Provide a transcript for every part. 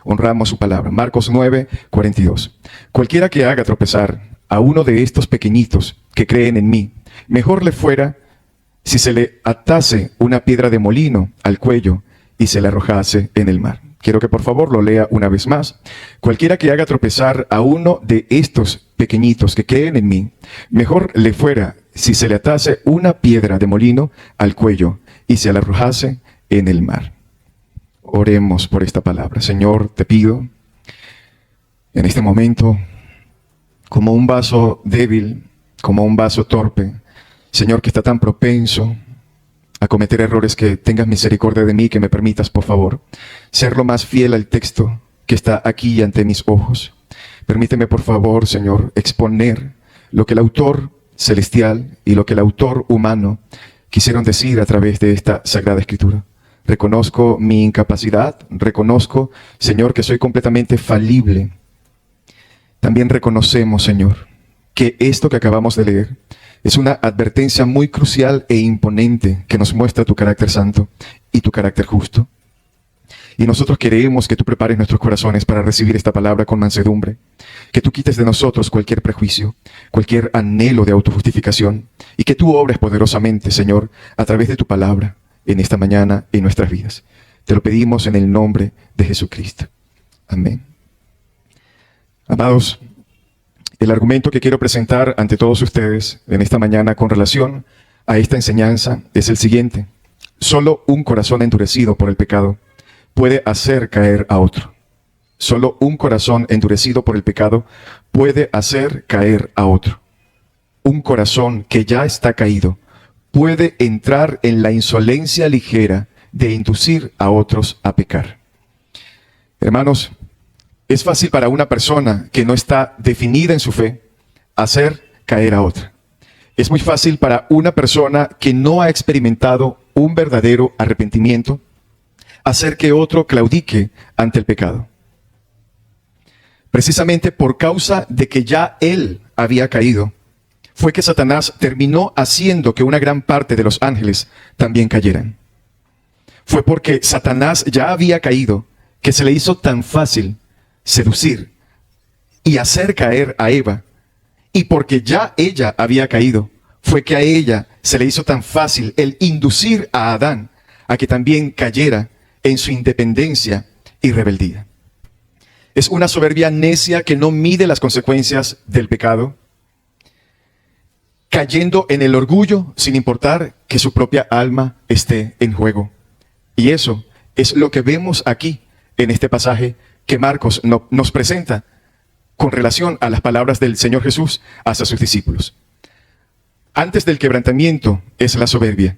honramos su palabra. Marcos 9:42. Cualquiera que haga tropezar a uno de estos pequeñitos que creen en mí, mejor le fuera si se le atase una piedra de molino al cuello y se la arrojase en el mar. Quiero que por favor lo lea una vez más. Cualquiera que haga tropezar a uno de estos pequeñitos que creen en mí, mejor le fuera si se le atase una piedra de molino al cuello y se la arrojase en el mar. Oremos por esta palabra. Señor, te pido en este momento, como un vaso débil, como un vaso torpe, Señor, que está tan propenso a cometer errores, que tengas misericordia de mí, que me permitas, por favor, ser lo más fiel al texto que está aquí ante mis ojos. Permíteme, por favor, Señor, exponer lo que el autor celestial y lo que el autor humano quisieron decir a través de esta Sagrada Escritura. Reconozco mi incapacidad, reconozco, Señor, que soy completamente falible. También reconocemos, Señor, que esto que acabamos de leer es una advertencia muy crucial e imponente que nos muestra tu carácter santo y tu carácter justo. Y nosotros queremos que tú prepares nuestros corazones para recibir esta palabra con mansedumbre, que tú quites de nosotros cualquier prejuicio, cualquier anhelo de autojustificación, y que tú obres poderosamente, Señor, a través de tu palabra en esta mañana en nuestras vidas. Te lo pedimos en el nombre de Jesucristo. Amén. Amados, el argumento que quiero presentar ante todos ustedes en esta mañana con relación a esta enseñanza es el siguiente. Solo un corazón endurecido por el pecado puede hacer caer a otro. Solo un corazón endurecido por el pecado puede hacer caer a otro. Un corazón que ya está caído puede entrar en la insolencia ligera de inducir a otros a pecar. Hermanos, es fácil para una persona que no está definida en su fe hacer caer a otra. Es muy fácil para una persona que no ha experimentado un verdadero arrepentimiento hacer que otro claudique ante el pecado. Precisamente por causa de que ya él había caído, fue que Satanás terminó haciendo que una gran parte de los ángeles también cayeran. Fue porque Satanás ya había caído que se le hizo tan fácil seducir y hacer caer a Eva. Y porque ya ella había caído, fue que a ella se le hizo tan fácil el inducir a Adán a que también cayera en su independencia y rebeldía. Es una soberbia necia que no mide las consecuencias del pecado, cayendo en el orgullo sin importar que su propia alma esté en juego. Y eso es lo que vemos aquí en este pasaje que Marcos nos presenta con relación a las palabras del Señor Jesús hacia sus discípulos. Antes del quebrantamiento es la soberbia,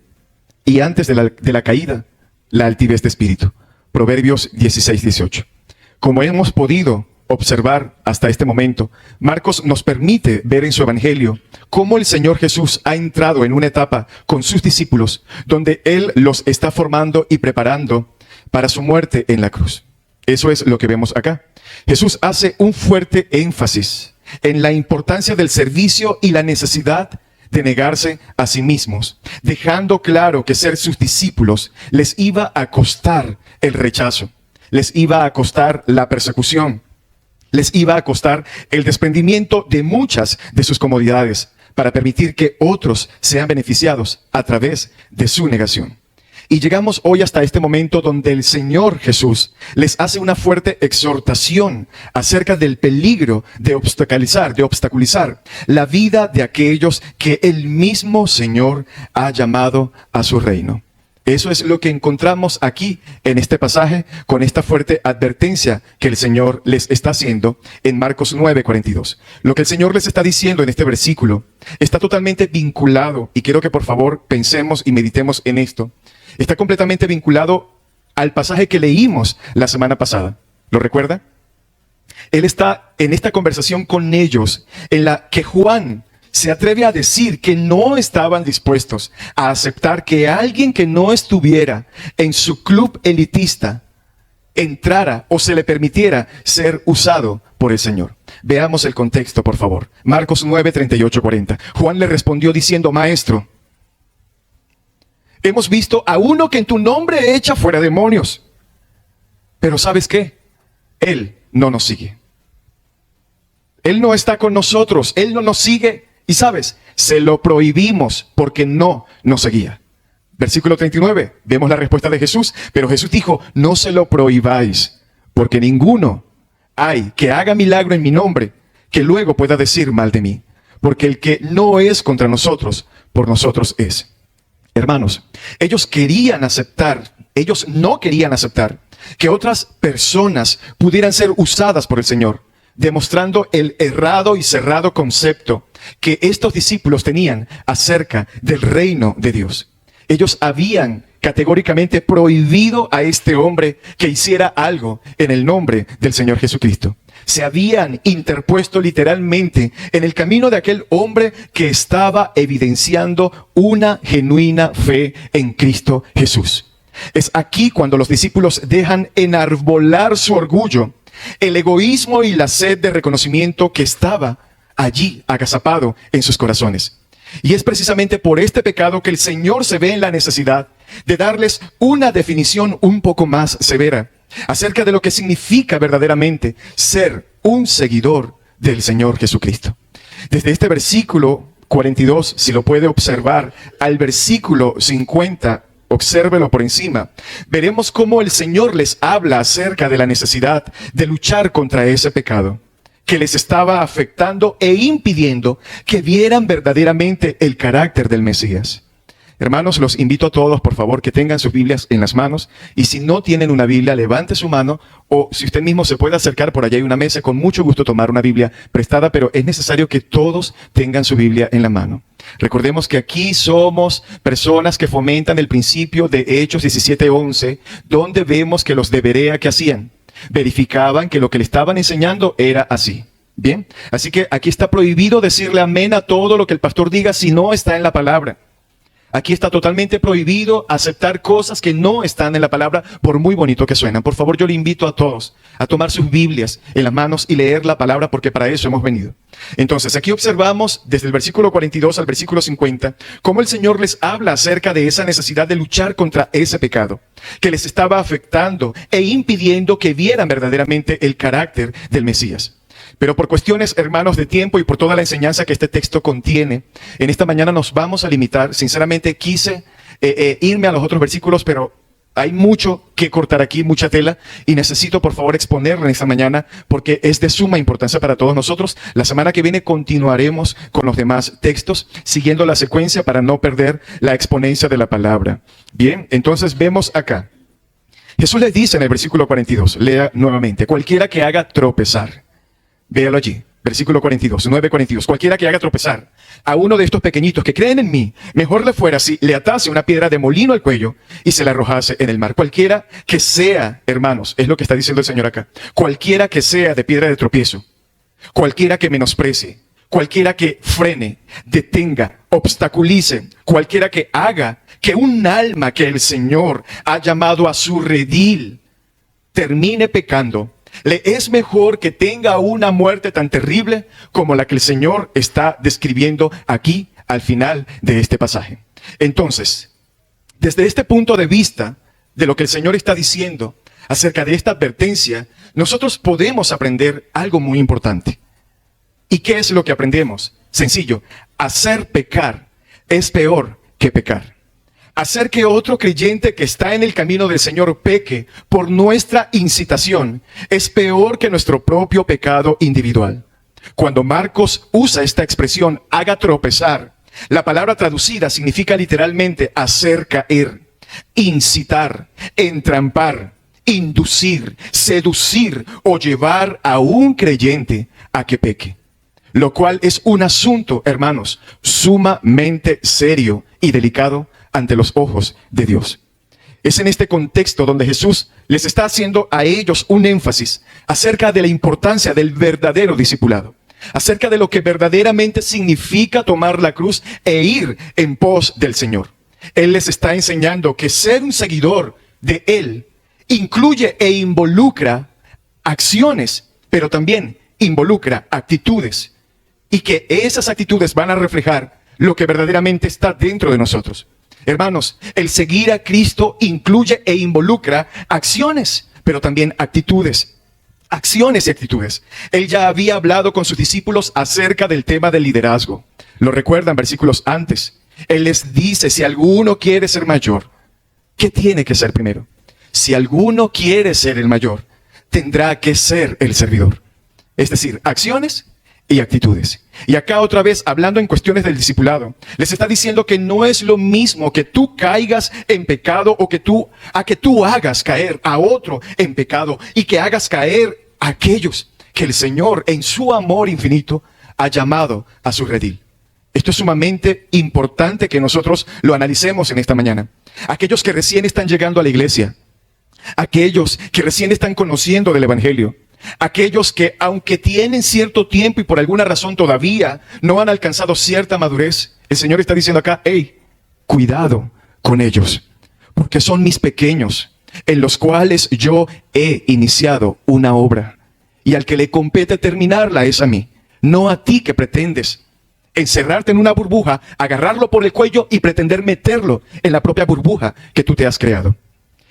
y antes de la caída, la altivez de espíritu. Proverbios 16:18. Como hemos podido observar hasta este momento, Marcos nos permite ver en su evangelio cómo el Señor Jesús ha entrado en una etapa con sus discípulos donde Él los está formando y preparando para su muerte en la cruz. Eso es lo que vemos acá. Jesús hace un fuerte énfasis en la importancia del servicio y la necesidad de negarse a sí mismos, dejando claro que ser sus discípulos les iba a costar el rechazo, les iba a costar la persecución, les iba a costar el desprendimiento de muchas de sus comodidades para permitir que otros sean beneficiados a través de su negación. Y llegamos hoy hasta este momento donde el Señor Jesús les hace una fuerte exhortación acerca del peligro de obstaculizar la vida de aquellos que el mismo Señor ha llamado a su reino. Eso es lo que encontramos aquí en este pasaje con esta fuerte advertencia que el Señor les está haciendo en Marcos 9:42. Lo que el Señor les está diciendo en este versículo está totalmente vinculado, y quiero que por favor pensemos y meditemos en esto. Está completamente vinculado al pasaje que leímos la semana pasada. ¿Lo recuerda? Él está en esta conversación con ellos en la que Juan se atreve a decir que no estaban dispuestos a aceptar que alguien que no estuviera en su club elitista entrara o se le permitiera ser usado por el Señor. Veamos el contexto, por favor. Marcos 9:38-40. Juan le respondió diciendo: Maestro, hemos visto a uno que en tu nombre echa fuera demonios. Pero ¿sabes qué? Él no nos sigue. Él no está con nosotros, Él no nos sigue. Y sabes, se lo prohibimos porque no nos seguía. Versículo 39, vemos la respuesta de Jesús. Pero Jesús dijo, no se lo prohibáis, porque ninguno hay que haga milagro en mi nombre, que luego pueda decir mal de mí. Porque el que no es contra nosotros, por nosotros es. Hermanos, ellos no querían aceptar que otras personas pudieran ser usadas por el Señor, demostrando el errado y cerrado concepto que estos discípulos tenían acerca del reino de Dios. Ellos habían categóricamente prohibido a este hombre que hiciera algo en el nombre del Señor Jesucristo. Se habían interpuesto literalmente en el camino de aquel hombre que estaba evidenciando una genuina fe en Cristo Jesús. Es aquí cuando los discípulos dejan enarbolar su orgullo, el egoísmo y la sed de reconocimiento que estaba allí agazapado en sus corazones. Y es precisamente por este pecado que el Señor se ve en la necesidad de darles una definición un poco más severa acerca de lo que significa verdaderamente ser un seguidor del Señor Jesucristo. Desde este versículo 42, si lo puede observar, al versículo 50, obsérvelo por encima, veremos cómo el Señor les habla acerca de la necesidad de luchar contra ese pecado que les estaba afectando e impidiendo que vieran verdaderamente el carácter del Mesías. Hermanos, los invito a todos, por favor, que tengan sus Biblias en las manos. Y si no tienen una Biblia, levante su mano. O si usted mismo se puede acercar, por allá hay una mesa, con mucho gusto tomar una Biblia prestada. Pero es necesario que todos tengan su Biblia en la mano. Recordemos que aquí somos personas que fomentan el principio de Hechos 17:11, donde vemos que los de Berea, ¿qué hacían? Verificaban que lo que le estaban enseñando era así. Bien, así que aquí está prohibido decirle amén a todo lo que el pastor diga si no está en la palabra. Aquí está totalmente prohibido aceptar cosas que no están en la palabra, por muy bonito que suenan. Por favor, yo le invito a todos a tomar sus Biblias en las manos y leer la palabra, porque para eso hemos venido. Entonces, aquí observamos desde el versículo 42 al versículo 50, cómo el Señor les habla acerca de esa necesidad de luchar contra ese pecado que les estaba afectando e impidiendo que vieran verdaderamente el carácter del Mesías. Pero por cuestiones, hermanos, de tiempo y por toda la enseñanza que este texto contiene, en esta mañana nos vamos a limitar. Sinceramente quise irme a los otros versículos, pero hay mucho que cortar aquí, mucha tela, y necesito por favor exponerlo en esta mañana porque es de suma importancia para todos nosotros. La semana que viene continuaremos con los demás textos, siguiendo la secuencia para no perder la exponencia de la palabra. Bien, entonces vemos acá. Jesús les dice en el versículo 42, lea nuevamente, cualquiera que haga tropezar. Véalo allí, versículo 42, 9:42. Cualquiera que haga tropezar a uno de estos pequeñitos que creen en mí, mejor le fuera si le atase una piedra de molino al cuello y se la arrojase en el mar. Cualquiera que sea, hermanos, es lo que está diciendo el Señor acá. Cualquiera que sea de piedra de tropiezo, cualquiera que menosprecie, cualquiera que frene, detenga, obstaculice, cualquiera que haga que un alma que el Señor ha llamado a su redil termine pecando, le es mejor que tenga una muerte tan terrible como la que el Señor está describiendo aquí al final de este pasaje. Entonces, desde este punto de vista de lo que el Señor está diciendo acerca de esta advertencia, nosotros podemos aprender algo muy importante. ¿Y qué es lo que aprendemos? Sencillo, hacer pecar es peor que pecar. Hacer que otro creyente que está en el camino del Señor peque por nuestra incitación es peor que nuestro propio pecado individual. Cuando Marcos usa esta expresión, haga tropezar, la palabra traducida significa literalmente hacer caer, incitar, entrampar, inducir, seducir o llevar a un creyente a que peque. Lo cual es un asunto, hermanos, sumamente serio y delicado ante los ojos de Dios. Es en este contexto donde Jesús les está haciendo a ellos un énfasis acerca de la importancia del verdadero discipulado, acerca de lo que verdaderamente significa tomar la cruz e ir en pos del Señor. Él les está enseñando que ser un seguidor de Él incluye e involucra acciones, pero también involucra actitudes, y que esas actitudes van a reflejar lo que verdaderamente está dentro de nosotros. Hermanos, el seguir a Cristo incluye e involucra acciones, pero también actitudes. acciones y actitudes. Él ya había hablado con sus discípulos acerca del tema del liderazgo. Lo recuerdan versículos antes. Él les dice, si alguno quiere ser mayor, ¿qué tiene que ser primero? Si alguno quiere ser el mayor, tendrá que ser el servidor. Es decir, acciones y actitudes. Y acá otra vez, hablando en cuestiones del discipulado, les está diciendo que no es lo mismo que tú caigas en pecado o que tú hagas caer a otro en pecado y que hagas caer a aquellos que el Señor en su amor infinito ha llamado a su redil. Esto es sumamente importante que nosotros lo analicemos en esta mañana. Aquellos que recién están llegando a la iglesia, aquellos que recién están conociendo del Evangelio, aquellos que aunque tienen cierto tiempo y por alguna razón todavía no han alcanzado cierta madurez, el Señor está diciendo acá, hey, cuidado con ellos, porque son mis pequeños, en los cuales yo he iniciado una obra, y al que le compete terminarla es a mí, no a ti que pretendes encerrarte en una burbuja, agarrarlo por el cuello y pretender meterlo en la propia burbuja que tú te has creado.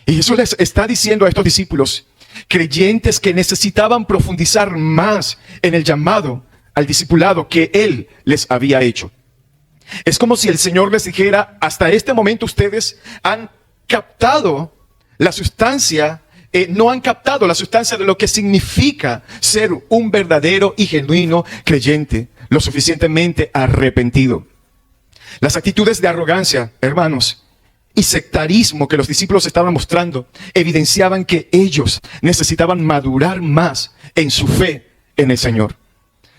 Y Jesús les está diciendo a estos discípulos, creyentes que necesitaban profundizar más en el llamado al discipulado que Él les había hecho. Es como si el Señor les dijera, hasta este momento ustedes han captado la sustancia, no han captado la sustancia de lo que significa ser un verdadero y genuino creyente, lo suficientemente arrepentido. Las actitudes de arrogancia, hermanos, y sectarismo que los discípulos estaban mostrando evidenciaban que ellos necesitaban madurar más en su fe en el Señor.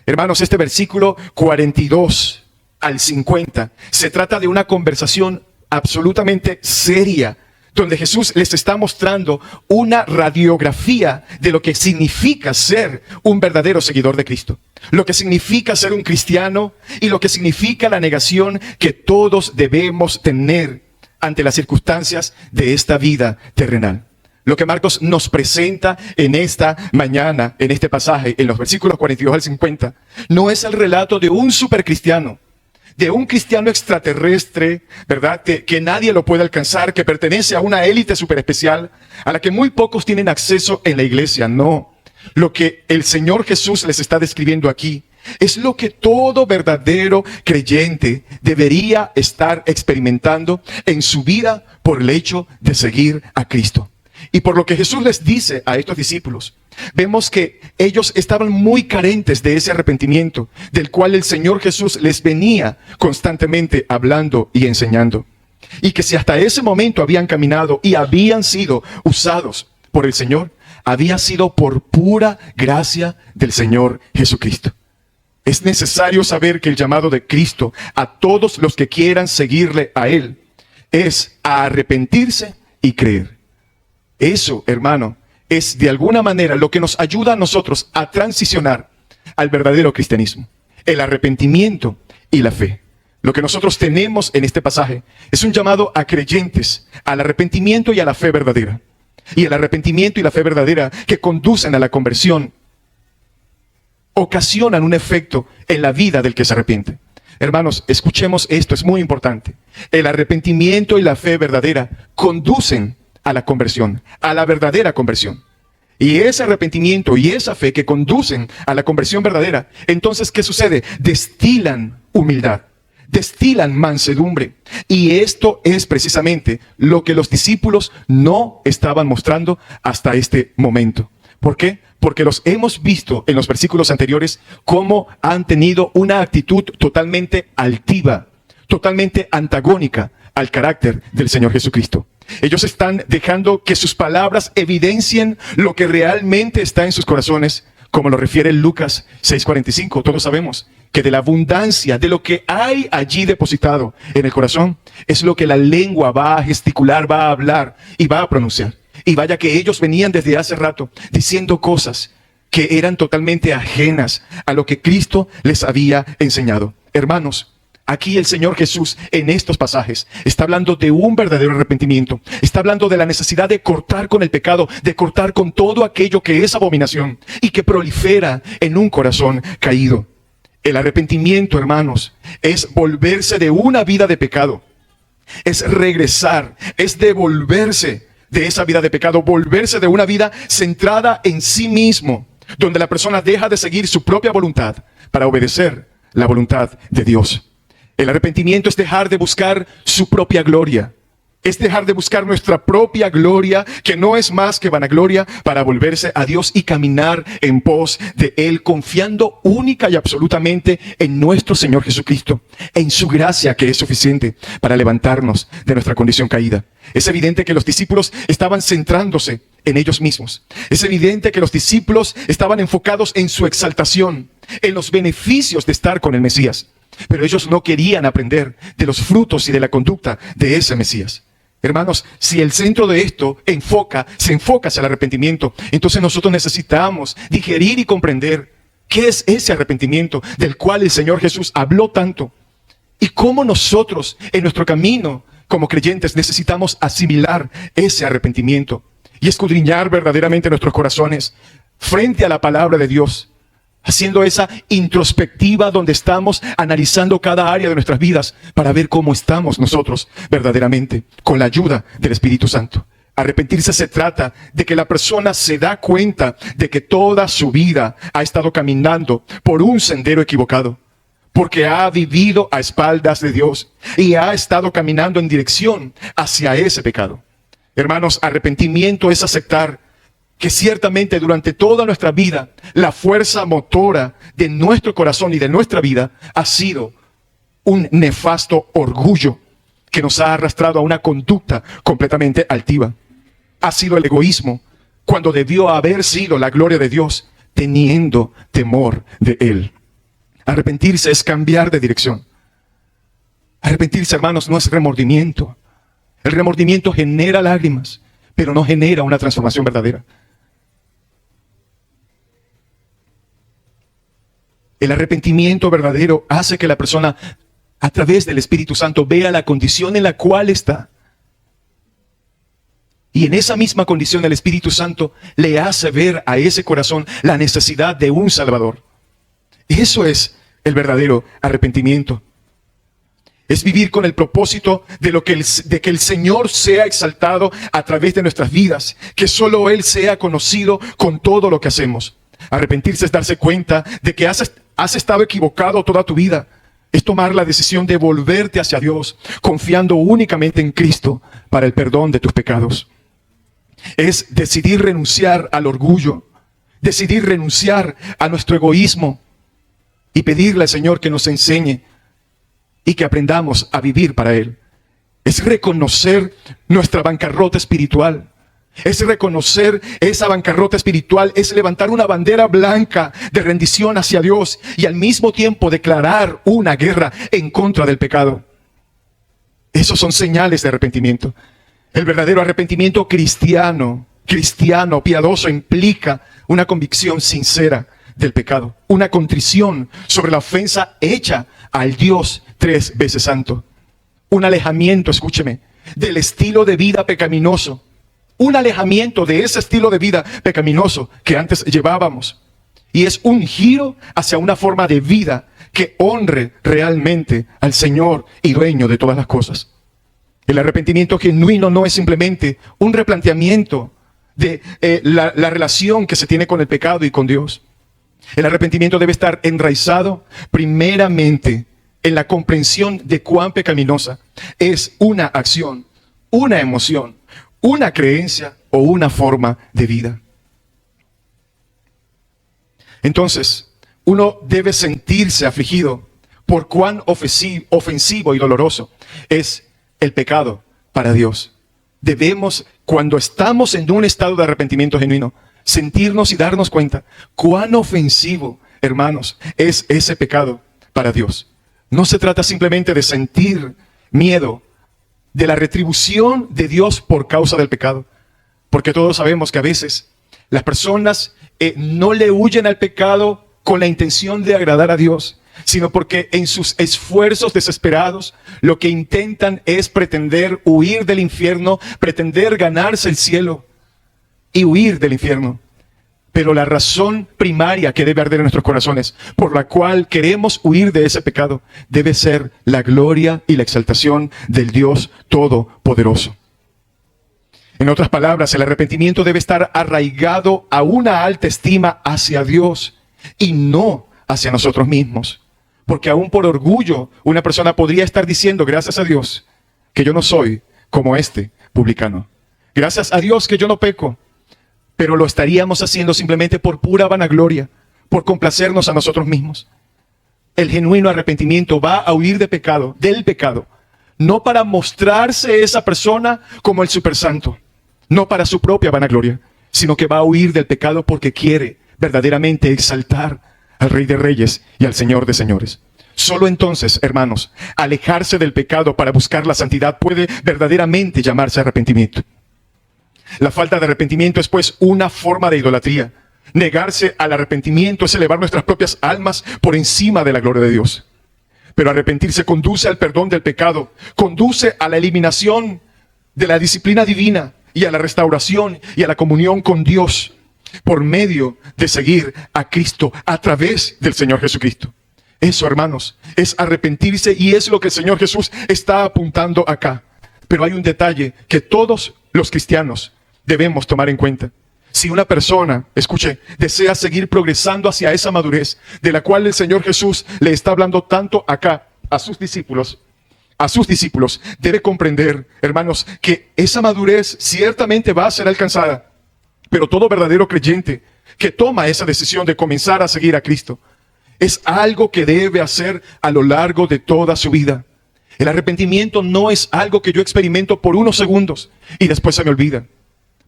Hermanos, este versículo 42 al 50 se trata de una conversación absolutamente seria, donde Jesús les está mostrando una radiografía de lo que significa ser un verdadero seguidor de Cristo, lo que significa ser un cristiano y lo que significa la negación que todos debemos tener ante las circunstancias de esta vida terrenal. Lo que Marcos nos presenta en esta mañana, en este pasaje, en los versículos 42 al 50, no es el relato de un supercristiano, de un cristiano extraterrestre, ¿verdad? Que nadie lo puede alcanzar, que pertenece a una élite super especial, a la que muy pocos tienen acceso en la iglesia. No. Lo que el Señor Jesús les está describiendo aquí es lo que todo verdadero creyente debería estar experimentando en su vida por el hecho de seguir a Cristo. Y por lo que Jesús les dice a estos discípulos, vemos que ellos estaban muy carentes de ese arrepentimiento, del cual el Señor Jesús les venía constantemente hablando y enseñando. Y que si hasta ese momento habían caminado y habían sido usados por el Señor, había sido por pura gracia del Señor Jesucristo. Es necesario saber que el llamado de Cristo a todos los que quieran seguirle a Él es a arrepentirse y creer. Eso, hermano, es de alguna manera lo que nos ayuda a nosotros a transicionar al verdadero cristianismo. El arrepentimiento y la fe. Lo que nosotros tenemos en este pasaje es un llamado a creyentes, al arrepentimiento y a la fe verdadera. Y el arrepentimiento y la fe verdadera que conducen a la conversión ocasionan un efecto en la vida del que se arrepiente. Hermanos, escuchemos esto, es muy importante. El arrepentimiento y la fe verdadera conducen a la conversión, a la verdadera conversión. Y ese arrepentimiento y esa fe que conducen a la conversión verdadera, entonces, ¿qué sucede? Destilan humildad, destilan mansedumbre. Y esto es precisamente lo que los discípulos no estaban mostrando hasta este momento. ¿Por qué? Porque los hemos visto en los versículos anteriores cómo han tenido una actitud totalmente altiva, totalmente antagónica al carácter del Señor Jesucristo. Ellos están dejando que sus palabras evidencien lo que realmente está en sus corazones, como lo refiere Lucas 6:45. Todos sabemos que de la abundancia, de lo que hay allí depositado en el corazón, es lo que la lengua va a gesticular, va a hablar y va a pronunciar. Y vaya que ellos venían desde hace rato diciendo cosas que eran totalmente ajenas a lo que Cristo les había enseñado. Hermanos, aquí el Señor Jesús en estos pasajes está hablando de un verdadero arrepentimiento. Está hablando de la necesidad de cortar con el pecado, de cortar con todo aquello que es abominación y que prolifera en un corazón caído. El arrepentimiento, hermanos, es volverse de una vida de pecado. Es regresar, es devolverse de esa vida de pecado, volverse de una vida centrada en sí mismo, donde la persona deja de seguir su propia voluntad para obedecer la voluntad de Dios. El arrepentimiento es dejar de buscar su propia gloria. Es dejar de buscar nuestra propia gloria, que no es más que vanagloria, para volverse a Dios y caminar en pos de Él, confiando única y absolutamente en nuestro Señor Jesucristo, en su gracia que es suficiente para levantarnos de nuestra condición caída. Es evidente que los discípulos estaban centrándose en ellos mismos. Es evidente que los discípulos estaban enfocados en su exaltación, en los beneficios de estar con el Mesías. Pero ellos no querían aprender de los frutos y de la conducta de ese Mesías. Hermanos, si el centro de esto se enfoca hacia el arrepentimiento, entonces nosotros necesitamos digerir y comprender qué es ese arrepentimiento del cual el Señor Jesús habló tanto y cómo nosotros en nuestro camino como creyentes necesitamos asimilar ese arrepentimiento y escudriñar verdaderamente nuestros corazones frente a la palabra de Dios, haciendo esa introspectiva donde estamos analizando cada área de nuestras vidas para ver cómo estamos nosotros verdaderamente con la ayuda del Espíritu Santo. Arrepentirse se trata de que la persona se da cuenta de que toda su vida ha estado caminando por un sendero equivocado, porque ha vivido a espaldas de Dios y ha estado caminando en dirección hacia ese pecado. Hermanos, arrepentimiento es aceptar que ciertamente durante toda nuestra vida, la fuerza motora de nuestro corazón y de nuestra vida ha sido un nefasto orgullo que nos ha arrastrado a una conducta completamente altiva. Ha sido el egoísmo cuando debió haber sido la gloria de Dios, teniendo temor de Él. Arrepentirse es cambiar de dirección. Arrepentirse, hermanos, no es remordimiento. El remordimiento genera lágrimas, pero no genera una transformación verdadera. El arrepentimiento verdadero hace que la persona, a través del Espíritu Santo, vea la condición en la cual está. Y en esa misma condición el Espíritu Santo le hace ver a ese corazón la necesidad de un Salvador. Eso es el verdadero arrepentimiento. Es vivir con el propósito de que el Señor sea exaltado a través de nuestras vidas, que solo Él sea conocido con todo lo que hacemos. Arrepentirse es darse cuenta de que has estado equivocado toda tu vida. Es tomar la decisión de volverte hacia Dios, confiando únicamente en Cristo para el perdón de tus pecados. Es decidir renunciar al orgullo, decidir renunciar a nuestro egoísmo y pedirle al Señor que nos enseñe y que aprendamos a vivir para Él. Es reconocer nuestra bancarrota espiritual. Es reconocer esa bancarrota espiritual, es levantar una bandera blanca de rendición hacia Dios y al mismo tiempo declarar una guerra en contra del pecado. Esos son señales de arrepentimiento. El verdadero arrepentimiento cristiano, piadoso, implica una convicción sincera del pecado, una contrición sobre la ofensa hecha al Dios 3 veces santo, un alejamiento, escúcheme, del estilo de vida pecaminoso. Un alejamiento de ese estilo de vida pecaminoso que antes llevábamos. Y es un giro hacia una forma de vida que honre realmente al Señor y dueño de todas las cosas. El arrepentimiento genuino no es simplemente un replanteamiento de la relación que se tiene con el pecado y con Dios. El arrepentimiento debe estar enraizado primeramente en la comprensión de cuán pecaminosa es una acción, una emoción, una creencia o una forma de vida. Entonces, uno debe sentirse afligido por cuán ofensivo y doloroso es el pecado para Dios. Debemos, cuando estamos en un estado de arrepentimiento genuino, sentirnos y darnos cuenta cuán ofensivo, hermanos, es ese pecado para Dios. No se trata simplemente de sentir miedo de la retribución de Dios por causa del pecado. Porque todos sabemos que a veces las personas no le huyen al pecado con la intención de agradar a Dios, sino porque en sus esfuerzos desesperados lo que intentan es pretender huir del infierno, pretender ganarse el cielo y huir del infierno. Pero la razón primaria que debe arder en nuestros corazones, por la cual queremos huir de ese pecado, debe ser la gloria y la exaltación del Dios Todopoderoso. En otras palabras, el arrepentimiento debe estar arraigado a una alta estima hacia Dios y no hacia nosotros mismos. Porque aún por orgullo, una persona podría estar diciendo, gracias a Dios, que yo no soy como este publicano. Gracias a Dios que yo no peco. Pero lo estaríamos haciendo simplemente por pura vanagloria, por complacernos a nosotros mismos. El genuino arrepentimiento va a huir del pecado, no para mostrarse esa persona como el supersanto, no para su propia vanagloria, sino que va a huir del pecado porque quiere verdaderamente exaltar al Rey de Reyes y al Señor de Señores. Solo entonces, hermanos, alejarse del pecado para buscar la santidad puede verdaderamente llamarse arrepentimiento. La falta de arrepentimiento es pues una forma de idolatría. Negarse al arrepentimiento es elevar nuestras propias almas por encima de la gloria de Dios. Pero arrepentirse conduce al perdón del pecado, conduce a la eliminación de la disciplina divina y a la restauración y a la comunión con Dios por medio de seguir a Cristo a través del Señor Jesucristo. Eso, hermanos, es arrepentirse y es lo que el Señor Jesús está apuntando acá. Pero hay un detalle que todos los cristianos debemos tomar en cuenta. Si una persona, escuche, desea seguir progresando hacia esa madurez de la cual el Señor Jesús le está hablando tanto acá a sus discípulos, debe comprender, hermanos, que esa madurez ciertamente va a ser alcanzada. Pero todo verdadero creyente que toma esa decisión de comenzar a seguir a Cristo, es algo que debe hacer a lo largo de toda su vida. El arrepentimiento no es algo que yo experimento por unos segundos y después se me olvida.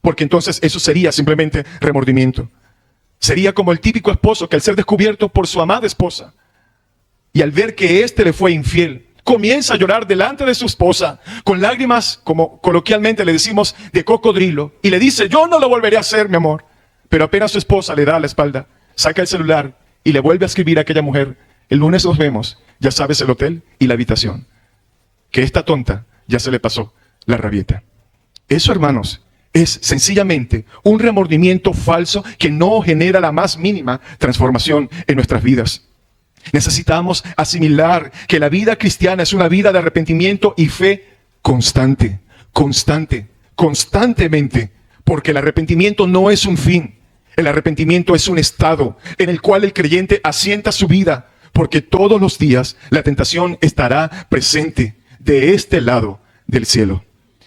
Porque entonces eso sería simplemente remordimiento. Sería como el típico esposo que al ser descubierto por su amada esposa y al ver que éste le fue infiel, comienza a llorar delante de su esposa con lágrimas, como coloquialmente le decimos, de cocodrilo, y le dice, yo no lo volveré a hacer, mi amor. Pero apenas su esposa le da la espalda, saca el celular y le vuelve a escribir a aquella mujer, el lunes nos vemos, ya sabes el hotel y la habitación. Que esta tonta ya se le pasó la rabieta. Eso, hermanos, es sencillamente un remordimiento falso que no genera la más mínima transformación en nuestras vidas. Necesitamos asimilar que la vida cristiana es una vida de arrepentimiento y fe constantemente, porque el arrepentimiento no es un fin. El arrepentimiento es un estado en el cual el creyente asienta su vida, porque todos los días la tentación estará presente de este lado del cielo.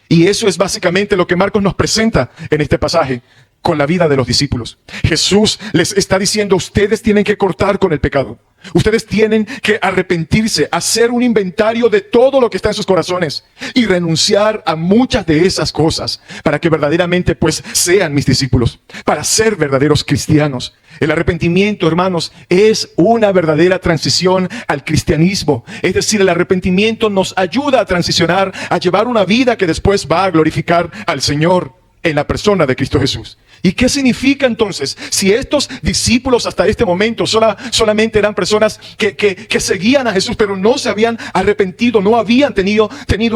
Y eso es básicamente lo que Marcos nos presenta en este pasaje con la vida de los discípulos. Jesús les está diciendo, ustedes tienen que cortar con el pecado. Ustedes tienen que arrepentirse, hacer un inventario de todo lo que está en sus corazones y renunciar a muchas de esas cosas para que verdaderamente pues sean mis discípulos, para ser verdaderos cristianos. El arrepentimiento, hermanos, es una verdadera transición al cristianismo. Es decir, el arrepentimiento nos ayuda a transicionar, a llevar una vida que después va a glorificar al Señor en la persona de Cristo Jesús. ¿Y qué significa entonces? Si estos discípulos hasta este momento solamente eran personas que seguían a Jesús, pero no se habían arrepentido, no habían tenido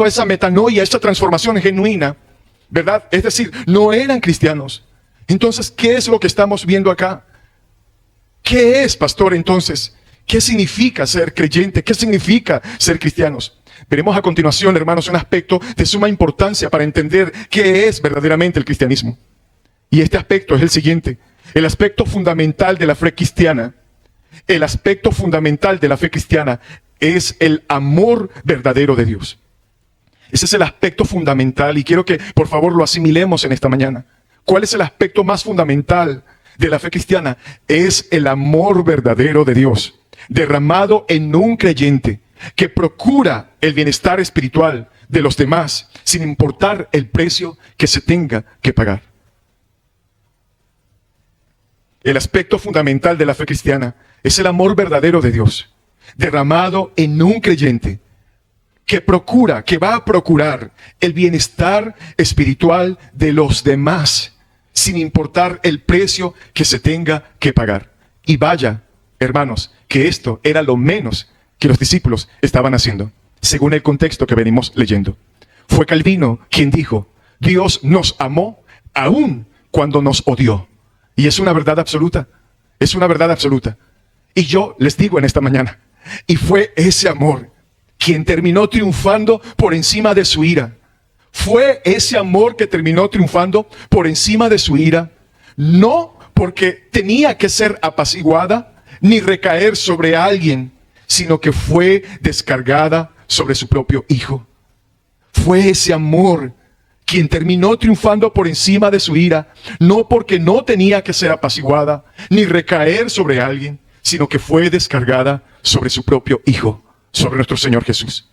esa metanoia, esa transformación genuina, ¿verdad? Es decir, no eran cristianos. Entonces, ¿qué es lo que estamos viendo acá? ¿Qué es, pastor, entonces? ¿Qué significa ser creyente? ¿Qué significa ser cristianos? Veremos a continuación, hermanos, un aspecto de suma importancia para entender qué es verdaderamente el cristianismo. Y este aspecto es el siguiente: el aspecto fundamental de la fe cristiana. El aspecto fundamental de la fe cristiana es el amor verdadero de Dios. Ese es el aspecto fundamental y quiero que por favor lo asimilemos en esta mañana. ¿Cuál es el aspecto más fundamental de la fe cristiana? Es el amor verdadero de Dios, derramado en un creyente que procura el bienestar espiritual de los demás, sin importar el precio que se tenga que pagar. El aspecto fundamental de la fe cristiana es el amor verdadero de Dios, derramado en un creyente que va a procurar el bienestar espiritual de los demás, sin importar el precio que se tenga que pagar. Y vaya, hermanos, que esto era lo menos que los discípulos estaban haciendo, según el contexto que venimos leyendo. Fue Calvino quien dijo, Dios nos amó aún cuando nos odió. Y es una verdad absoluta, es una verdad absoluta. Y yo les digo en esta mañana, y fue ese amor quien terminó triunfando por encima de su ira. Fue ese amor que terminó triunfando por encima de su ira, no porque tenía que ser apaciguada ni recaer sobre alguien, sino que fue descargada sobre su propio Hijo. Fue ese amor quien terminó triunfando por encima de su ira, no porque no tenía que ser apaciguada ni recaer sobre alguien, sino que fue descargada sobre su propio Hijo, sobre nuestro Señor Jesús.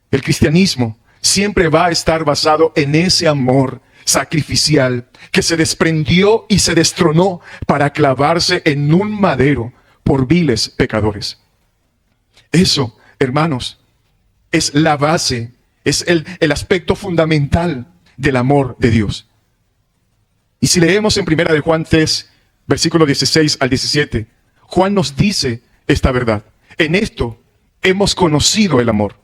El cristianismo siempre va a estar basado en ese amor sacrificial que se desprendió y se destronó para clavarse en un madero por viles pecadores. Eso, hermanos, es la base, es el aspecto fundamental del amor de Dios. Y si leemos en 1 de Juan 3, versículo 16 al 17, Juan nos dice esta verdad. En esto hemos conocido el amor,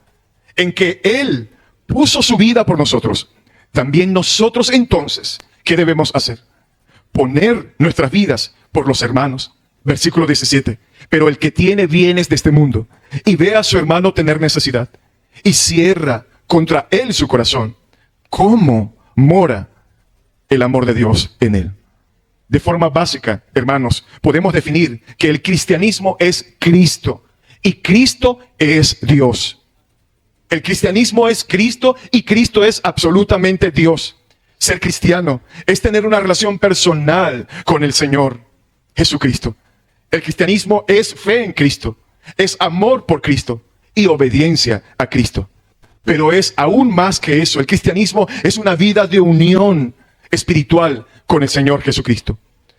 en que Él puso su vida por nosotros. También nosotros entonces, ¿qué debemos hacer? Poner nuestras vidas por los hermanos. Versículo 17. Pero el que tiene bienes de este mundo y ve a su hermano tener necesidad y cierra contra él su corazón, ¿cómo mora el amor de Dios en él? De forma básica, hermanos, podemos definir que el cristianismo es Cristo y Cristo es Dios. El cristianismo es Cristo y Cristo es absolutamente Dios. Ser cristiano es tener una relación personal con el Señor Jesucristo. El cristianismo es fe en Cristo, es amor por Cristo y obediencia a Cristo. Pero es aún más que eso. El cristianismo es una vida de unión espiritual con el Señor Jesucristo.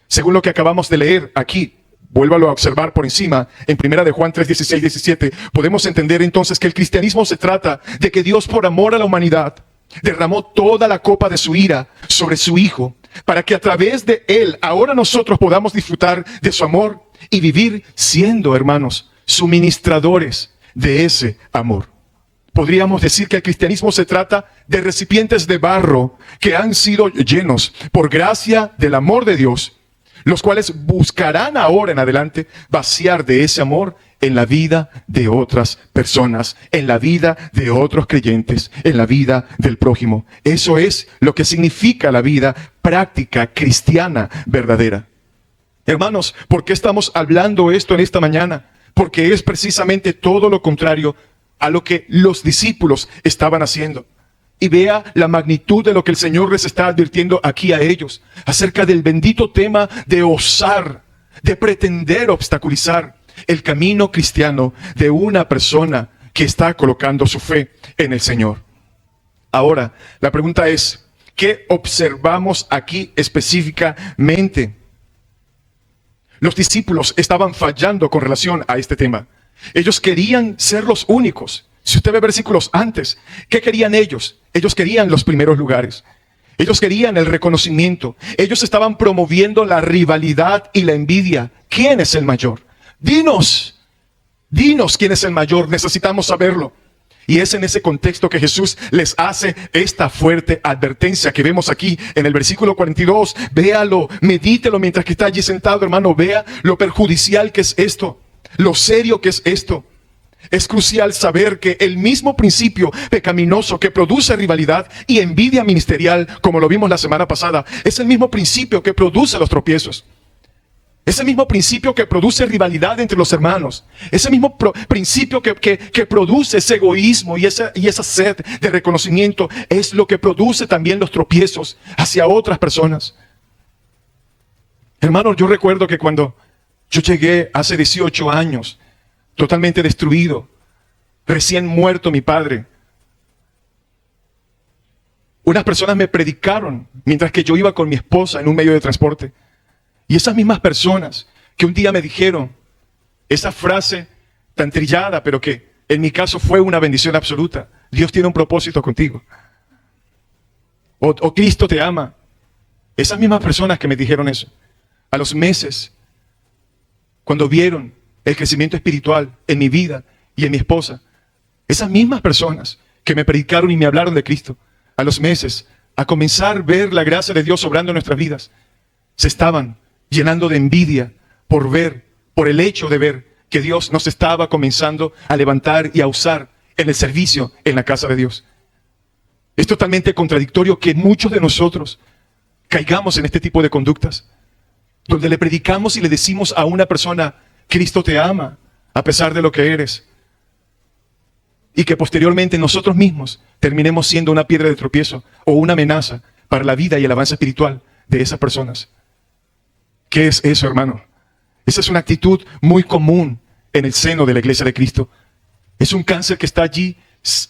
Según lo que acabamos de leer aquí, vuélvalo a observar por encima, en 1 de Juan 3, 16, 17, podemos entender entonces que el cristianismo se trata de que Dios, por amor a la humanidad, derramó toda la copa de su ira sobre su Hijo, para que a través de Él ahora nosotros podamos disfrutar de su amor y vivir siendo, hermanos, suministradores de ese amor. Podríamos decir que el cristianismo se trata de recipientes de barro que han sido llenos por gracia del amor de Dios, los cuales buscarán ahora en adelante vaciar de ese amor en la vida de otras personas, en la vida de otros creyentes, en la vida del prójimo. Eso es lo que significa la vida práctica cristiana verdadera. Hermanos, ¿por qué estamos hablando esto en esta mañana? Porque es precisamente todo lo contrario a lo que los discípulos estaban haciendo. Y vea la magnitud de lo que el Señor les está advirtiendo aquí a ellos, acerca del bendito tema de osar, de pretender obstaculizar el camino cristiano de una persona que está colocando su fe en el Señor. Ahora, la pregunta es, ¿qué observamos aquí específicamente? Los discípulos estaban fallando con relación a este tema. Ellos querían ser los únicos. Si usted ve versículos antes, ¿qué querían ellos? Ellos querían los primeros lugares. Ellos querían el reconocimiento. Ellos estaban promoviendo la rivalidad y la envidia. ¿Quién es el mayor? Dinos quién es el mayor. Necesitamos saberlo. Y es en ese contexto que Jesús les hace esta fuerte advertencia que vemos aquí en el versículo 42. Véalo, medítelo mientras que está allí sentado, hermano. Vea lo perjudicial que es esto, lo serio que es esto. Es crucial saber que el mismo principio pecaminoso que produce rivalidad y envidia ministerial, como lo vimos la semana pasada, es el mismo principio que produce los tropiezos. Es el mismo principio que produce rivalidad entre los hermanos. Ese mismo principio que produce ese egoísmo y esa sed de reconocimiento es lo que produce también los tropiezos hacia otras personas. Hermanos, yo recuerdo que cuando yo llegué hace 18 años, totalmente destruido, recién muerto mi padre, unas personas me predicaron mientras que yo iba con mi esposa en un medio de transporte. Y esas mismas personas que un día me dijeron esa frase tan trillada, pero que en mi caso fue una bendición absoluta: Dios tiene un propósito contigo. O Cristo te ama. Esas mismas personas que me dijeron eso, a los meses, cuando vieron el crecimiento espiritual en mi vida y en mi esposa, esas mismas personas que me predicaron y me hablaron de Cristo, a los meses, a comenzar a ver la gracia de Dios obrando en nuestras vidas, se estaban llenando de envidia por el hecho de ver que Dios nos estaba comenzando a levantar y a usar en el servicio en la casa de Dios. Es totalmente contradictorio que muchos de nosotros caigamos en este tipo de conductas, donde le predicamos y le decimos a una persona, Cristo te ama, a pesar de lo que eres, y que posteriormente nosotros mismos terminemos siendo una piedra de tropiezo o una amenaza para la vida y el avance espiritual de esas personas. ¿Qué es eso, hermano? Esa es una actitud muy común en el seno de la iglesia de Cristo. Es un cáncer que está allí,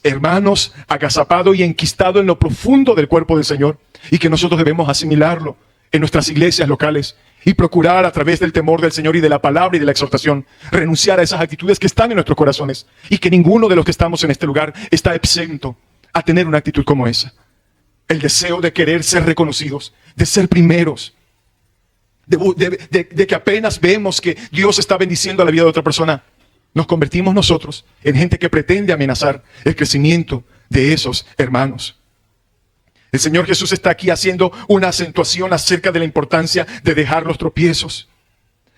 hermanos, agazapado y enquistado en lo profundo del cuerpo del Señor, y que nosotros debemos asimilarlo en nuestras iglesias locales y procurar, a través del temor del Señor y de la palabra y de la exhortación, renunciar a esas actitudes que están en nuestros corazones, y que ninguno de los que estamos en este lugar está exento a tener una actitud como esa. El deseo de querer ser reconocidos, de ser primeros, de que apenas vemos que Dios está bendiciendo la vida de otra persona, nos convertimos nosotros en gente que pretende amenazar el crecimiento de esos hermanos. El Señor Jesús está aquí haciendo una acentuación acerca de la importancia de dejar los tropiezos.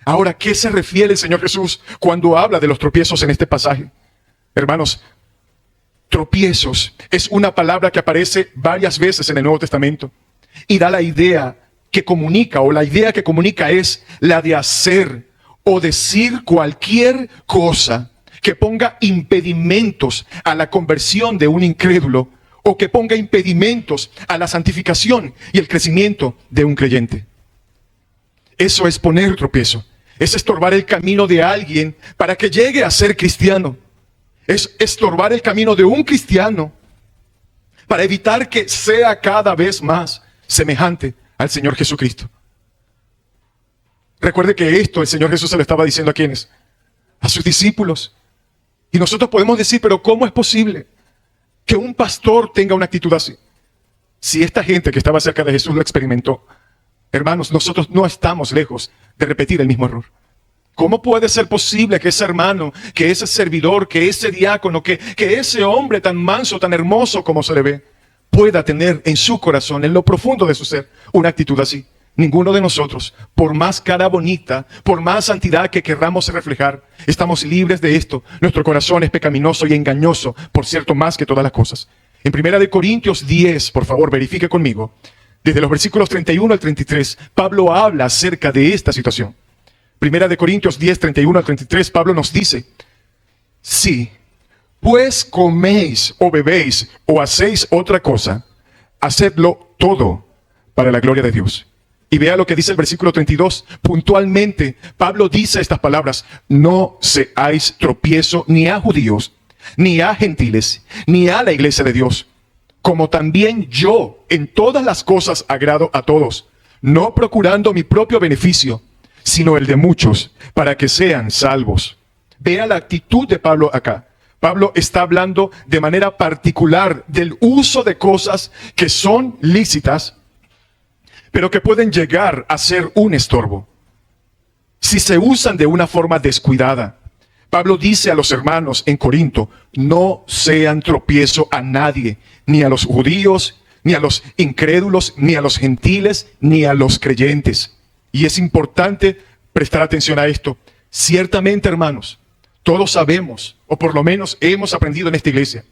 Ahora, ¿qué se refiere el Señor Jesús cuando habla de los tropiezos en este pasaje? Hermanos, tropiezos es una palabra que aparece varias veces en el Nuevo Testamento y da la idea que comunica, o la idea que comunica es la de hacer o decir cualquier cosa que ponga impedimentos a la conversión de un incrédulo, o que ponga impedimentos a la santificación y el crecimiento de un creyente. Eso es poner tropiezo. Es estorbar el camino de alguien para que llegue a ser cristiano. Es estorbar el camino de un cristiano para evitar que sea cada vez más semejante al Señor Jesucristo. Recuerde que esto el Señor Jesús se lo estaba diciendo a ¿quiénes? A sus discípulos. Y nosotros podemos decir, pero ¿cómo es posible que un pastor tenga una actitud así? Si esta gente que estaba cerca de Jesús lo experimentó, hermanos, nosotros no estamos lejos de repetir el mismo error. ¿Cómo puede ser posible que ese hermano, que ese servidor, que ese diácono, que ese hombre tan manso, tan hermoso como se le ve, pueda tener en su corazón, en lo profundo de su ser, una actitud así? Ninguno de nosotros, por más cara bonita, por más santidad que querramos reflejar, estamos libres de esto. Nuestro corazón es pecaminoso y engañoso, por cierto, más que todas las cosas. En 1 Corintios 10, por favor, verifique conmigo, desde los versículos 31 al 33, Pablo habla acerca de esta situación. 1 Corintios 10, 31 al 33, Pablo nos dice, si pues coméis o bebéis o hacéis otra cosa, hacedlo todo para la gloria de Dios. Y vea lo que dice el versículo 32. Puntualmente, Pablo dice estas palabras: no seáis tropiezo ni a judíos, ni a gentiles, ni a la iglesia de Dios, como también yo en todas las cosas agrado a todos, no procurando mi propio beneficio, sino el de muchos, para que sean salvos. Vea la actitud de Pablo acá. Pablo está hablando de manera particular del uso de cosas que son lícitas, pero que pueden llegar a ser un estorbo si se usan de una forma descuidada. Pablo dice a los hermanos en Corinto, no sean tropiezo a nadie, ni a los judíos, ni a los incrédulos, ni a los gentiles, ni a los creyentes. Y es importante prestar atención a esto. Ciertamente, hermanos, todos sabemos, o por lo menos hemos aprendido en esta iglesia,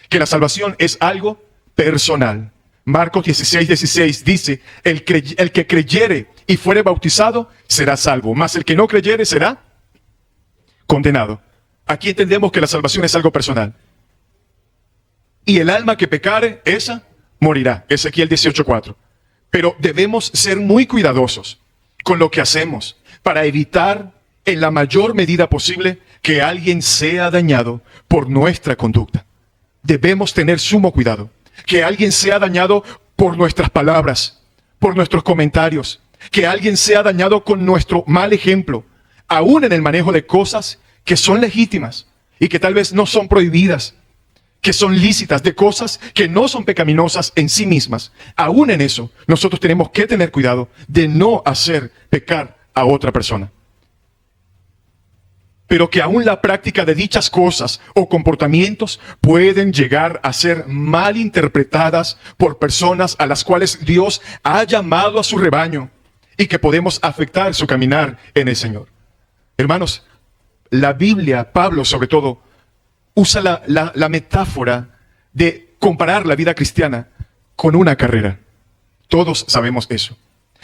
que la salvación es algo personal. Marcos 16, 16 dice, el que creyere y fuere bautizado será salvo, mas el que no creyere será condenado. Aquí entendemos que la salvación es algo personal. Y el alma que pecare, esa morirá. Ezequiel 18:4. Pero debemos ser muy cuidadosos con lo que hacemos para evitar en la mayor medida posible que alguien sea dañado por nuestra conducta. Debemos tener sumo cuidado. Que alguien sea dañado por nuestras palabras, por nuestros comentarios, que alguien sea dañado con nuestro mal ejemplo, aún en el manejo de cosas que son legítimas y que tal vez no son prohibidas, que son lícitas, de cosas que no son pecaminosas en sí mismas. Aún en eso, nosotros tenemos que tener cuidado de no hacer pecar a otra persona. Pero que aún la práctica de dichas cosas o comportamientos pueden llegar a ser mal interpretadas por personas a las cuales Dios ha llamado a su rebaño y que podemos afectar su caminar en el Señor. Hermanos, la Biblia, Pablo sobre todo, usa la metáfora de comparar la vida cristiana con una carrera. Todos sabemos eso.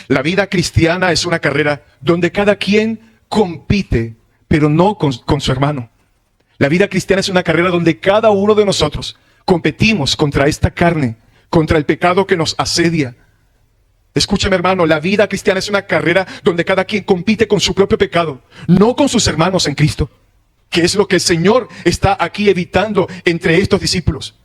La vida cristiana es una carrera donde cada quien compite, pero no con su hermano. La vida cristiana es una carrera donde cada uno de nosotros competimos contra esta carne, contra el pecado que nos asedia. Escúchame, hermano, la vida cristiana es una carrera donde cada quien compite con su propio pecado, no con sus hermanos en Cristo, que es lo que el Señor está aquí evitando entre estos discípulos.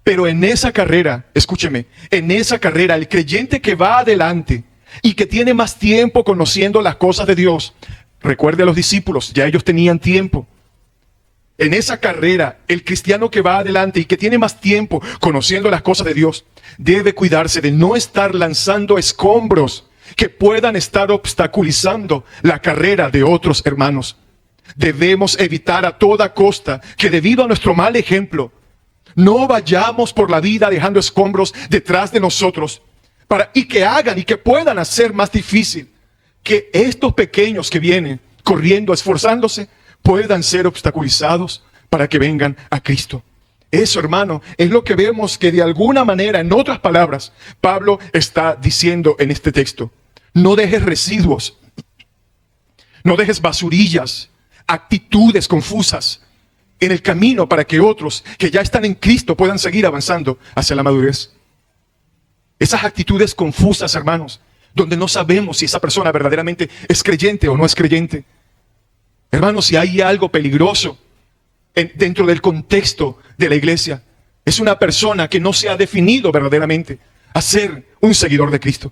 Pero en esa carrera, escúcheme, en esa carrera el creyente que va adelante y que tiene más tiempo conociendo las cosas de Dios, recuerde a los discípulos, ya ellos tenían tiempo. En esa carrera, el cristiano que va adelante y que tiene más tiempo conociendo las cosas de Dios, debe cuidarse de no estar lanzando escombros que puedan estar obstaculizando la carrera de otros hermanos. Debemos evitar a toda costa que debido a nuestro mal ejemplo, no vayamos por la vida dejando escombros detrás de nosotros y que hagan y que puedan hacer más difícil que estos pequeños que vienen corriendo, esforzándose, puedan ser obstaculizados para que vengan a Cristo. Eso, hermano, es lo que vemos que de alguna manera, en otras palabras, Pablo está diciendo en este texto. No dejes residuos, no dejes basurillas, actitudes confusas en el camino para que otros que ya están en Cristo puedan seguir avanzando hacia la madurez. Esas actitudes confusas, hermanos, donde no sabemos si esa persona verdaderamente es creyente o no es creyente. Hermanos, si hay algo peligroso dentro del contexto de la iglesia, es una persona que no se ha definido verdaderamente a ser un seguidor de Cristo.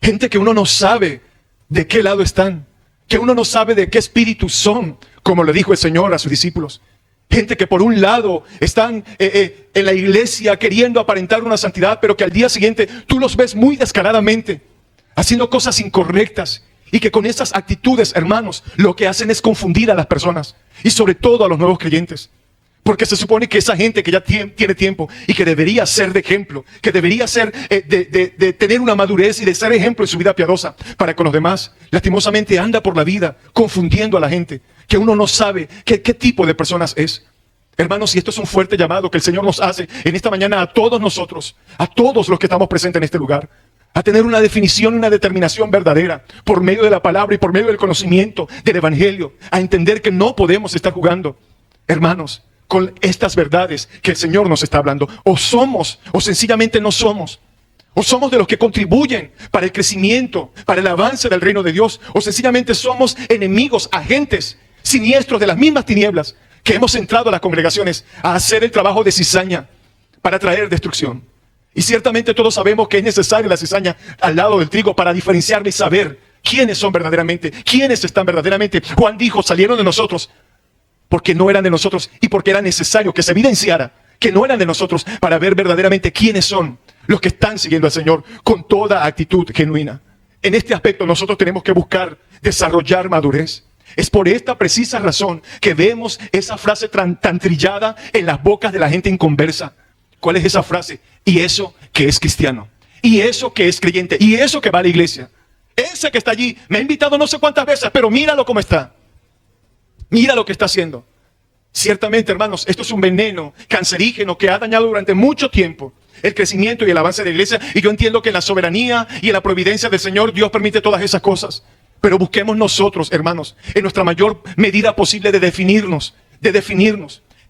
Gente que uno no sabe de qué lado están, que uno no sabe de qué espíritu son, como le dijo el Señor a sus discípulos. Gente que por un lado están en la iglesia queriendo aparentar una santidad, pero que al día siguiente tú los ves muy descaradamente, haciendo cosas incorrectas. Y que con esas actitudes, hermanos, lo que hacen es confundir a las personas. Y sobre todo a los nuevos creyentes. Porque se supone que esa gente que ya tiene tiempo y que debería ser de ejemplo, que debería ser de tener una madurez y de ser ejemplo en su vida piadosa para con los demás, lastimosamente anda por la vida confundiendo a la gente, que uno no sabe qué tipo de personas es. Hermanos, y esto es un fuerte llamado que el Señor nos hace en esta mañana a todos nosotros, a todos los que estamos presentes en este lugar, a tener una definición, una determinación verdadera por medio de la palabra y por medio del conocimiento del Evangelio, a entender que no podemos estar jugando, hermanos, con estas verdades que el Señor nos está hablando. O somos, o sencillamente no somos. O somos de los que contribuyen para el crecimiento, para el avance del reino de Dios, o sencillamente somos enemigos, agentes siniestros de las mismas tinieblas que hemos entrado a las congregaciones a hacer el trabajo de cizaña para traer destrucción. Y ciertamente todos sabemos que es necesaria la cizaña al lado del trigo para diferenciar y saber quiénes son verdaderamente, quiénes están verdaderamente. Juan dijo, salieron de nosotros porque no eran de nosotros y porque era necesario que se evidenciara que no eran de nosotros para ver verdaderamente quiénes son los que están siguiendo al Señor con toda actitud genuina. En este aspecto nosotros tenemos que buscar desarrollar madurez. Es por esta precisa razón que vemos esa frase tan trillada en las bocas de la gente inconversa. ¿Cuál es esa frase? Y eso que es cristiano. Y eso que es creyente. Y eso que va a la iglesia. Ese que está allí me ha invitado no sé cuántas veces, pero míralo cómo está. Mira lo que está haciendo. Ciertamente, hermanos, esto es un veneno cancerígeno que ha dañado durante mucho tiempo el crecimiento y el avance de la iglesia. Y yo entiendo que en la soberanía y en la providencia del Señor Dios permite todas esas cosas. Pero busquemos nosotros, hermanos, en nuestra mayor medida posible de definirnos.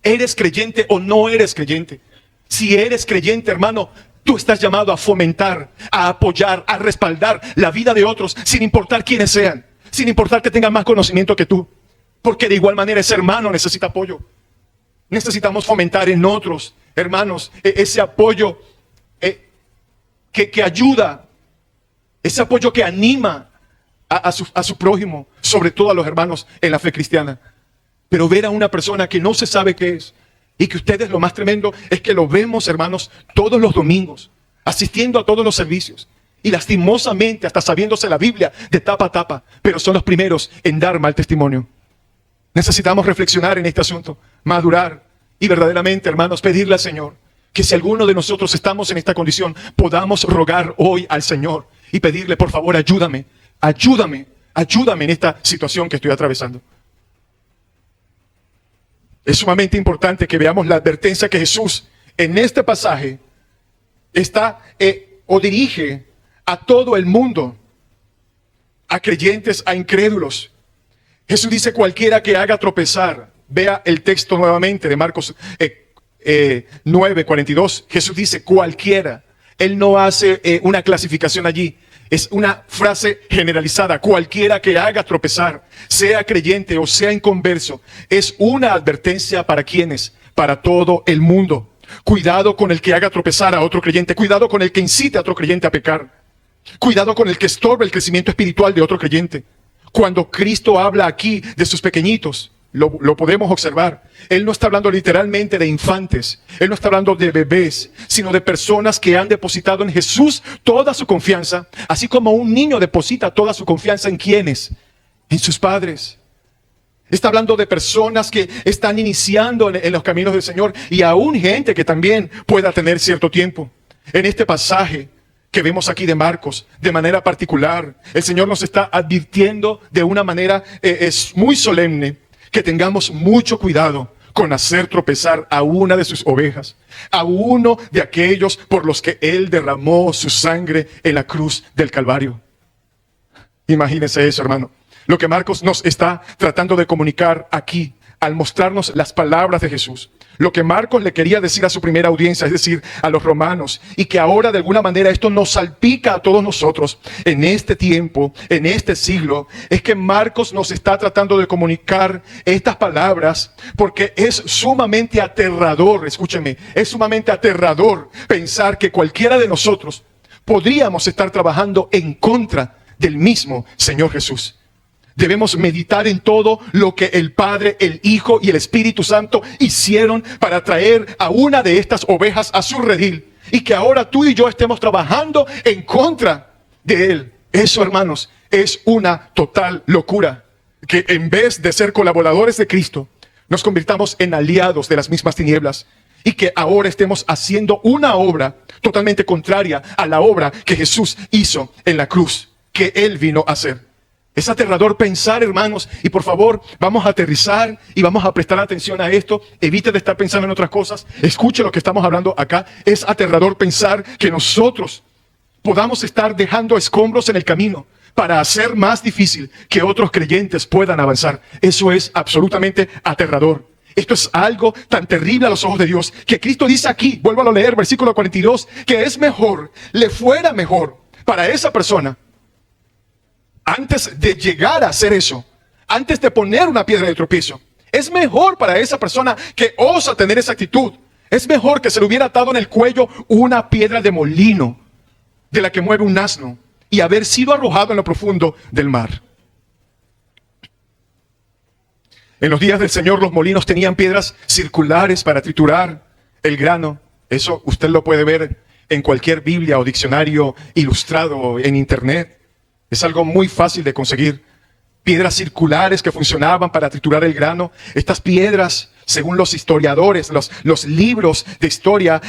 ¿Eres creyente o no eres creyente? Si eres creyente, hermano, tú estás llamado a fomentar, a apoyar, a respaldar la vida de otros, sin importar quiénes sean, sin importar que tengan más conocimiento que tú. Porque de igual manera ese hermano necesita apoyo. Necesitamos fomentar en otros, hermanos, ese apoyo que ayuda, ese apoyo que anima a su prójimo, sobre todo a los hermanos en la fe cristiana. Pero ver a una persona que no se sabe qué es, y que ustedes, lo más tremendo es que lo vemos, hermanos, todos los domingos, asistiendo a todos los servicios. Y lastimosamente, hasta sabiéndose la Biblia de tapa a tapa, pero son los primeros en dar mal testimonio. Necesitamos reflexionar en este asunto, madurar y verdaderamente, hermanos, pedirle al Señor que si alguno de nosotros estamos en esta condición, podamos rogar hoy al Señor y pedirle, por favor, ayúdame en esta situación que estoy atravesando. Es sumamente importante que veamos la advertencia que Jesús en este pasaje está o dirige a todo el mundo, a creyentes, a incrédulos. Jesús dice: cualquiera que haga tropezar. Vea el texto nuevamente de Marcos 9:42. Jesús dice cualquiera. Él no hace una clasificación allí. Es una frase generalizada. Cualquiera que haga tropezar, sea creyente o sea inconverso. Es una advertencia para quienes, para todo el mundo. Cuidado con el que haga tropezar a otro creyente. Cuidado con el que incite a otro creyente a pecar. Cuidado con el que estorbe el crecimiento espiritual de otro creyente. Cuando Cristo habla aquí de sus pequeñitos, lo podemos observar. Él no está hablando literalmente de infantes. Él no está hablando de bebés, sino de personas que han depositado en Jesús toda su confianza, así como un niño deposita toda su confianza en ¿quiénes? En sus padres. Está hablando de personas que están iniciando en los caminos del Señor, y aún gente que también pueda tener cierto tiempo. En este pasaje que vemos aquí de Marcos, de manera particular, el Señor nos está advirtiendo de una manera es muy solemne, que tengamos mucho cuidado con hacer tropezar a una de sus ovejas, a uno de aquellos por los que Él derramó su sangre en la cruz del Calvario. Imagínense eso, hermano. Lo que Marcos nos está tratando de comunicar aquí, al mostrarnos las palabras de Jesús. Lo que Marcos le quería decir a su primera audiencia, es decir, a los romanos, y que ahora de alguna manera esto nos salpica a todos nosotros en este tiempo, en este siglo, es que Marcos nos está tratando de comunicar estas palabras porque es sumamente aterrador, escúcheme, es sumamente aterrador pensar que cualquiera de nosotros podríamos estar trabajando en contra del mismo Señor Jesús. Debemos meditar en todo lo que el Padre, el Hijo y el Espíritu Santo hicieron para traer a una de estas ovejas a su redil, y que ahora tú y yo estemos trabajando en contra de Él. Eso, hermanos, es una total locura. Que en vez de ser colaboradores de Cristo, nos convirtamos en aliados de las mismas tinieblas, y que ahora estemos haciendo una obra totalmente contraria a la obra que Jesús hizo en la cruz, que Él vino a hacer. Es aterrador pensar, hermanos, y por favor, vamos a aterrizar y vamos a prestar atención a esto. Evite de estar pensando en otras cosas. Escuche lo que estamos hablando acá. Es aterrador pensar que nosotros podamos estar dejando escombros en el camino para hacer más difícil que otros creyentes puedan avanzar. Eso es absolutamente aterrador. Esto es algo tan terrible a los ojos de Dios que Cristo dice aquí, vuelvo a leer, versículo 42, que es mejor, le fuera mejor para esa persona, antes de llegar a hacer eso, antes de poner una piedra de tropiezo, es mejor para esa persona que osa tener esa actitud. Es mejor que se le hubiera atado en el cuello una piedra de molino, de la que mueve un asno, y haber sido arrojado en lo profundo del mar. En los días del Señor, los molinos tenían piedras circulares para triturar el grano. Eso usted lo puede ver en cualquier Biblia o diccionario ilustrado en internet. Es algo muy fácil de conseguir. Piedras circulares que funcionaban para triturar el grano. Estas piedras, según los historiadores, los libros de historia,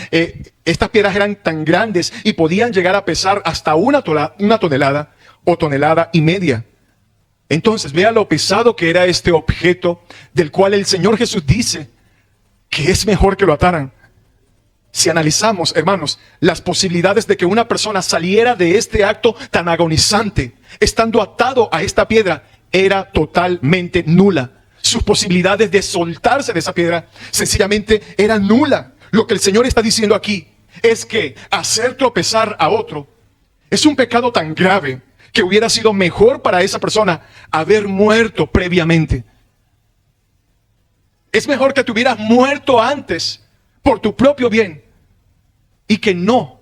estas piedras eran tan grandes y podían llegar a pesar hasta una tonelada o tonelada y media. Entonces, vea lo pesado que era este objeto del cual el Señor Jesús dice que es mejor que lo ataran. Si analizamos, hermanos, las posibilidades de que una persona saliera de este acto tan agonizante, estando atado a esta piedra, era totalmente nula. Sus posibilidades de soltarse de esa piedra sencillamente eran nula. Lo que el Señor está diciendo aquí es que hacer tropezar a otro es un pecado tan grave que hubiera sido mejor para esa persona haber muerto previamente. Es mejor que te hubieras muerto antes por tu propio bien y que no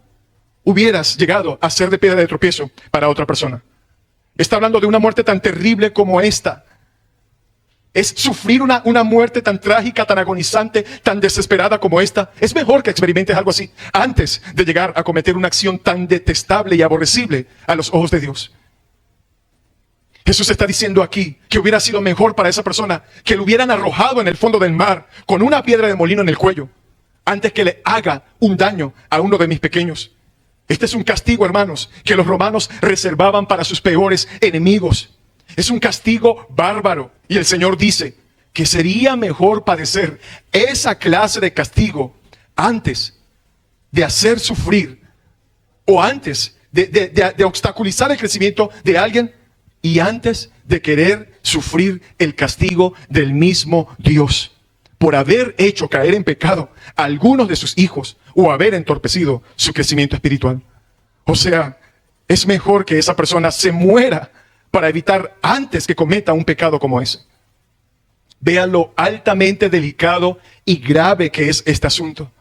hubieras llegado a ser de piedra de tropiezo para otra persona. Está hablando de una muerte tan terrible como esta. Es sufrir una muerte tan trágica, tan agonizante, tan desesperada como esta. Es mejor que experimentes algo así antes de llegar a cometer una acción tan detestable y aborrecible a los ojos de Dios. Jesús está diciendo aquí que hubiera sido mejor para esa persona que lo hubieran arrojado en el fondo del mar con una piedra de molino en el cuello, antes que le haga un daño a uno de mis pequeños. Este es un castigo, hermanos, que los romanos reservaban para sus peores enemigos. Es un castigo bárbaro. Y el Señor dice que sería mejor padecer esa clase de castigo antes de hacer sufrir o antes de obstaculizar el crecimiento de alguien y antes de querer sufrir el castigo del mismo Dios por haber hecho caer en pecado a algunos de sus hijos o haber entorpecido su crecimiento espiritual. O sea, es mejor que esa persona se muera para evitar antes que cometa un pecado como ese. Vean lo altamente delicado y grave que es este asunto,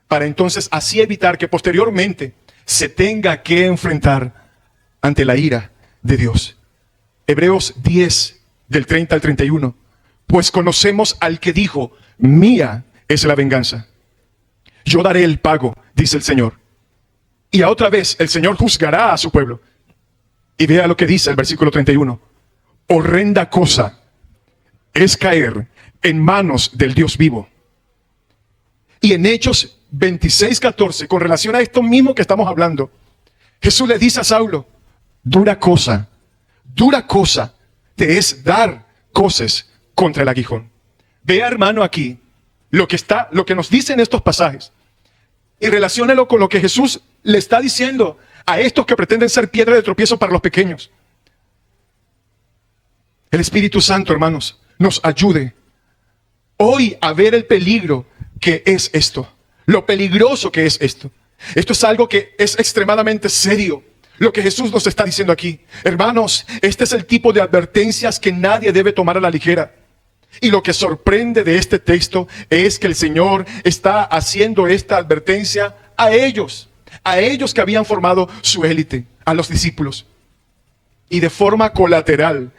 para entonces así evitar que posteriormente se tenga que enfrentar ante la ira de Dios. Hebreos 10, del 30 al 31. Pues conocemos al que dijo, mía es la venganza. Yo daré el pago, dice el Señor. Y a otra vez el Señor juzgará a su pueblo. Y vea lo que dice el versículo 31. Horrenda cosa es caer en manos del Dios vivo. Y en Hechos 26:14, con relación a esto mismo que estamos hablando, Jesús le dice a Saulo, dura cosa te es dar coces contra el aguijón. Vea, hermano, aquí lo que nos dicen estos pasajes y relaciónalo con lo que Jesús le está diciendo a estos que pretenden ser piedra de tropiezo para los pequeños. El Espíritu Santo, hermanos, nos ayude hoy a ver el peligro que es esto, lo peligroso que es esto. Esto es algo que es extremadamente serio, lo que Jesús nos está diciendo aquí. Hermanos, este es el tipo de advertencias que nadie debe tomar a la ligera. Y lo que sorprende de este texto es que el Señor está haciendo esta advertencia a ellos que habían formado su élite, a los discípulos. Y de forma colateral,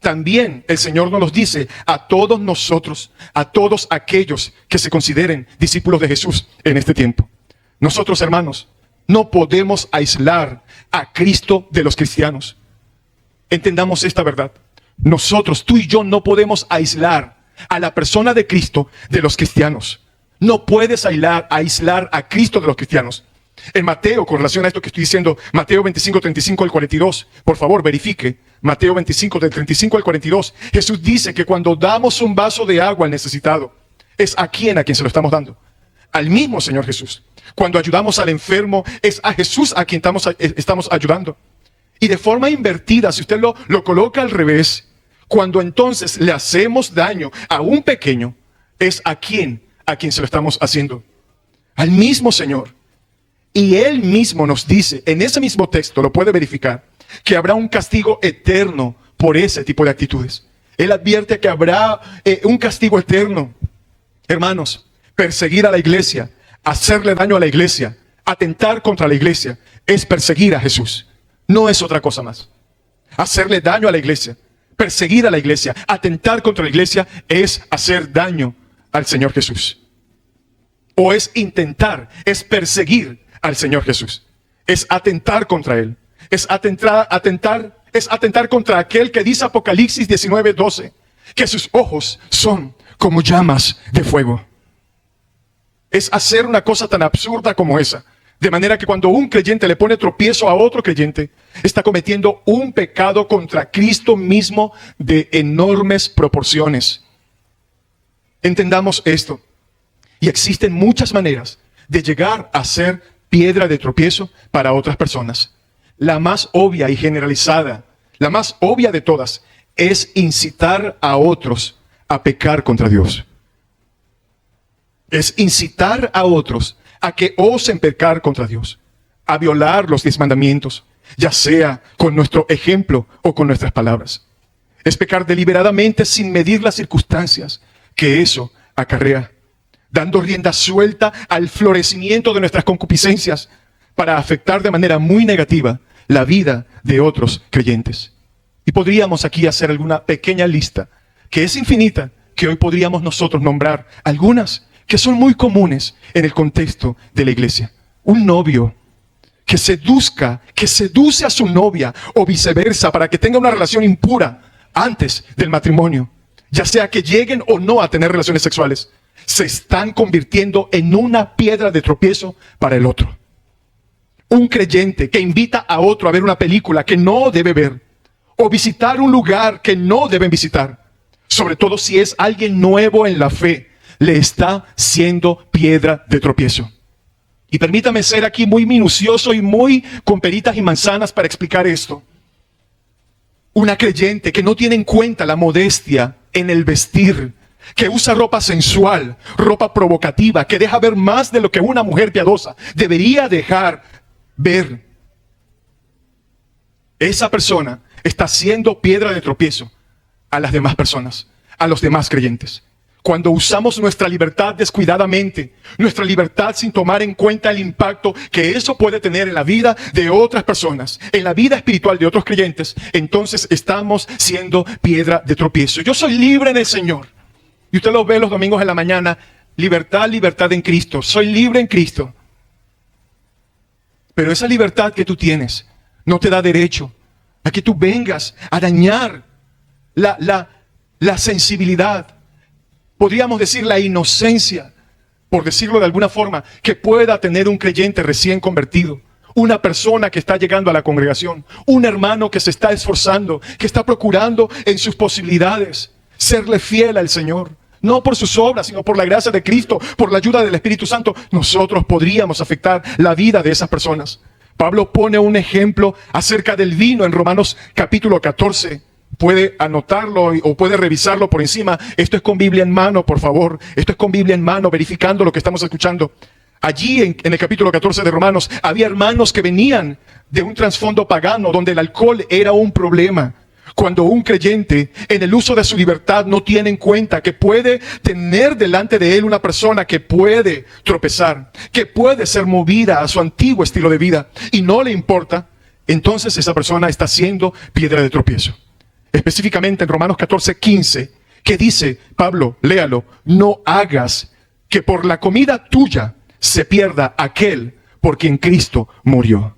también el Señor nos los dice a todos nosotros, a todos aquellos que se consideren discípulos de Jesús en este tiempo. Nosotros, hermanos, no podemos aislar a Cristo de los cristianos. Entendamos esta verdad. Nosotros, tú y yo, no podemos aislar a la persona de Cristo de los cristianos. No puedes aislar a Cristo de los cristianos. En Mateo, con relación a esto que estoy diciendo, Mateo 25, 35 al 42, por favor, verifique. Mateo 25, del 35 al 42, Jesús dice que cuando damos un vaso de agua al necesitado, ¿es a quien se lo estamos dando? Al mismo Señor Jesús. Cuando ayudamos al enfermo, es a Jesús a quien estamos ayudando. Y de forma invertida, si usted lo coloca al revés, cuando entonces le hacemos daño a un pequeño, es a quien se lo estamos haciendo. Al mismo Señor. Y Él mismo nos dice, en ese mismo texto, lo puede verificar, que habrá un castigo eterno por ese tipo de actitudes. Él advierte que habrá un castigo eterno. Hermanos, perseguir a la iglesia, hacerle daño a la iglesia, atentar contra la iglesia, es perseguir a Jesús. No es otra cosa más. Hacerle daño a la iglesia, perseguir a la iglesia, atentar contra la iglesia, es hacer daño al Señor Jesús. O es perseguir al Señor Jesús. Es atentar contra Él. Es atentar contra aquel que dice Apocalipsis 19:12, que sus ojos son como llamas de fuego. Es hacer una cosa tan absurda como esa. De manera que cuando un creyente le pone tropiezo a otro creyente, está cometiendo un pecado contra Cristo mismo de enormes proporciones. Entendamos esto. Y existen muchas maneras de llegar a ser piedra de tropiezo para otras personas. La más obvia y generalizada, la más obvia de todas, es incitar a otros a pecar contra Dios. Es incitar a otros a que osen pecar contra Dios, a violar los 10 mandamientos, ya sea con nuestro ejemplo o con nuestras palabras. Es pecar deliberadamente sin medir las circunstancias que eso acarrea, dando rienda suelta al florecimiento de nuestras concupiscencias para afectar de manera muy negativa la vida de otros creyentes. Y podríamos aquí hacer alguna pequeña lista, que es infinita, que hoy podríamos nosotros nombrar algunas que son muy comunes en el contexto de la iglesia. Un novio que seduce a su novia o viceversa para que tenga una relación impura antes del matrimonio, ya sea que lleguen o no a tener relaciones sexuales, se están convirtiendo en una piedra de tropiezo para el otro. Un creyente que invita a otro a ver una película que no debe ver o visitar un lugar que no deben visitar, sobre todo si es alguien nuevo en la fe, le está siendo piedra de tropiezo. Y permítame ser aquí muy minucioso y muy con peritas y manzanas para explicar esto. Una creyente que no tiene en cuenta la modestia en el vestir, que usa ropa sensual, ropa provocativa, que deja ver más de lo que una mujer piadosa debería dejar ver. Esa persona está siendo piedra de tropiezo a las demás personas, a los demás creyentes. Cuando usamos nuestra libertad descuidadamente, nuestra libertad sin tomar en cuenta el impacto que eso puede tener en la vida de otras personas, en la vida espiritual de otros creyentes, entonces estamos siendo piedra de tropiezo. Yo soy libre en el Señor. Y usted lo ve los domingos en la mañana, libertad, libertad en Cristo. Soy libre en Cristo. Pero esa libertad que tú tienes no te da derecho a que tú vengas a dañar la sensibilidad, podríamos decir la inocencia, por decirlo de alguna forma, que pueda tener un creyente recién convertido, una persona que está llegando a la congregación, un hermano que se está esforzando, que está procurando en sus posibilidades serle fiel al Señor. No por sus obras, sino por la gracia de Cristo, por la ayuda del Espíritu Santo, nosotros podríamos afectar la vida de esas personas. Pablo pone un ejemplo acerca del vino en Romanos capítulo 14. Puede anotarlo o puede revisarlo por encima. Esto es con Biblia en mano, por favor. Esto es con Biblia en mano, verificando lo que estamos escuchando. Allí en el capítulo 14 de Romanos, había hermanos que venían de un trasfondo pagano, donde el alcohol era un problema. Cuando un creyente en el uso de su libertad no tiene en cuenta que puede tener delante de él una persona que puede tropezar, que puede ser movida a su antiguo estilo de vida y no le importa, entonces esa persona está siendo piedra de tropiezo. Específicamente en Romanos 14:15, que dice, Pablo, léalo, no hagas que por la comida tuya se pierda aquel por quien Cristo murió.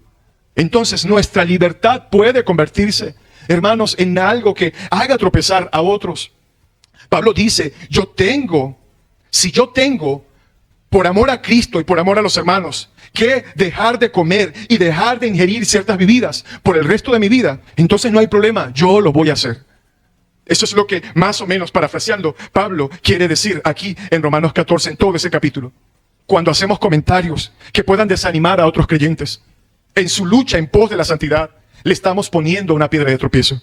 Entonces nuestra libertad puede convertirse, hermanos, en algo que haga tropezar a otros. Pablo dice, si yo tengo, por amor a Cristo y por amor a los hermanos, que dejar de comer y dejar de ingerir ciertas bebidas por el resto de mi vida, entonces no hay problema, yo lo voy a hacer. Eso es lo que, más o menos parafraseando, Pablo quiere decir aquí en Romanos 14, en todo ese capítulo. Cuando hacemos comentarios que puedan desanimar a otros creyentes en su lucha en pos de la santidad, le estamos poniendo una piedra de tropiezo.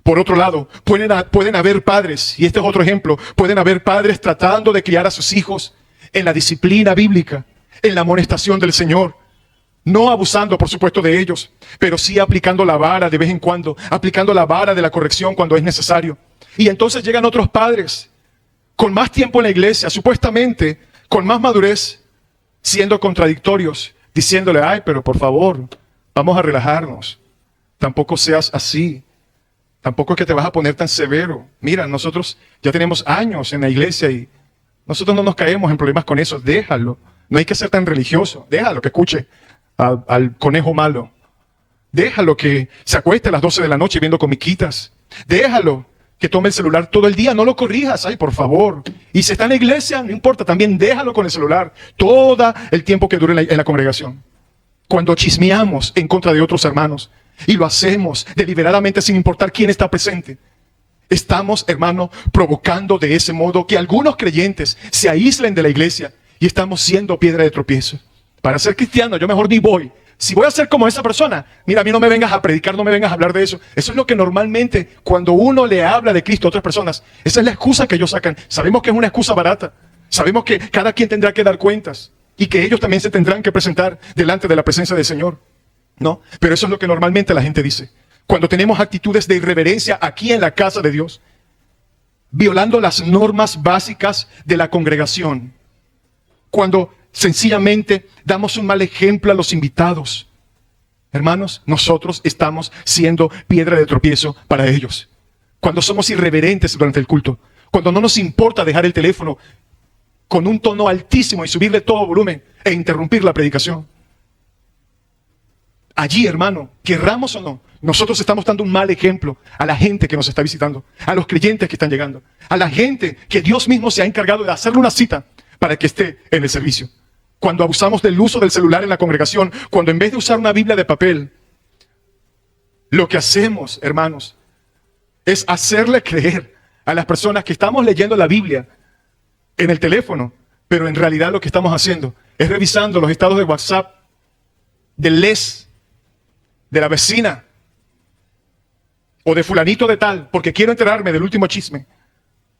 Por otro lado, pueden haber padres, y este es otro ejemplo, pueden haber padres tratando de criar a sus hijos en la disciplina bíblica, en la amonestación del Señor, no abusando, por supuesto, de ellos, pero sí aplicando la vara de vez en cuando, aplicando la vara de la corrección cuando es necesario. Y entonces llegan otros padres con más tiempo en la iglesia, supuestamente con más madurez, siendo contradictorios, diciéndole, ay, pero por favor, vamos a relajarnos. Tampoco seas así. Tampoco es que te vas a poner tan severo. Mira, nosotros ya tenemos años en la iglesia y nosotros no nos caemos en problemas con eso. Déjalo. No hay que ser tan religioso. Déjalo que escuche al conejo malo. Déjalo que se acueste a las 12 de la noche viendo comiquitas. Déjalo que tome el celular todo el día. No lo corrijas, ay, por favor. Y si está en la iglesia, no importa, también déjalo con el celular todo el tiempo que dure en la congregación. Cuando chismeamos en contra de otros hermanos, y lo hacemos deliberadamente sin importar quién está presente, estamos, hermano, provocando de ese modo que algunos creyentes se aíslen de la iglesia y estamos siendo piedra de tropiezo. Para ser cristiano, yo mejor ni voy. Si voy a ser como esa persona, mira, a mí no me vengas a predicar, no me vengas a hablar de eso. Eso es lo que normalmente cuando uno le habla de Cristo a otras personas, esa es la excusa que ellos sacan. Sabemos que es una excusa barata. Sabemos que cada quien tendrá que dar cuentas y que ellos también se tendrán que presentar delante de la presencia del Señor. ¿No? Pero eso es lo que normalmente la gente dice. Cuando tenemos actitudes de irreverencia aquí en la casa de Dios, violando las normas básicas de la congregación, cuando sencillamente damos un mal ejemplo a los invitados, hermanos, nosotros estamos siendo piedra de tropiezo para ellos. Cuando somos irreverentes durante el culto, cuando no nos importa dejar el teléfono con un tono altísimo y subirle todo volumen e interrumpir la predicación. Allí, hermano, querramos o no, nosotros estamos dando un mal ejemplo a la gente que nos está visitando, a los creyentes que están llegando, a la gente que Dios mismo se ha encargado de hacerle una cita para que esté en el servicio. Cuando abusamos del uso del celular en la congregación, cuando en vez de usar una Biblia de papel, lo que hacemos, hermanos, es hacerle creer a las personas que estamos leyendo la Biblia en el teléfono, pero en realidad lo que estamos haciendo es revisando los estados de WhatsApp del les, de la vecina, o de fulanito de tal, porque quiero enterarme del último chisme.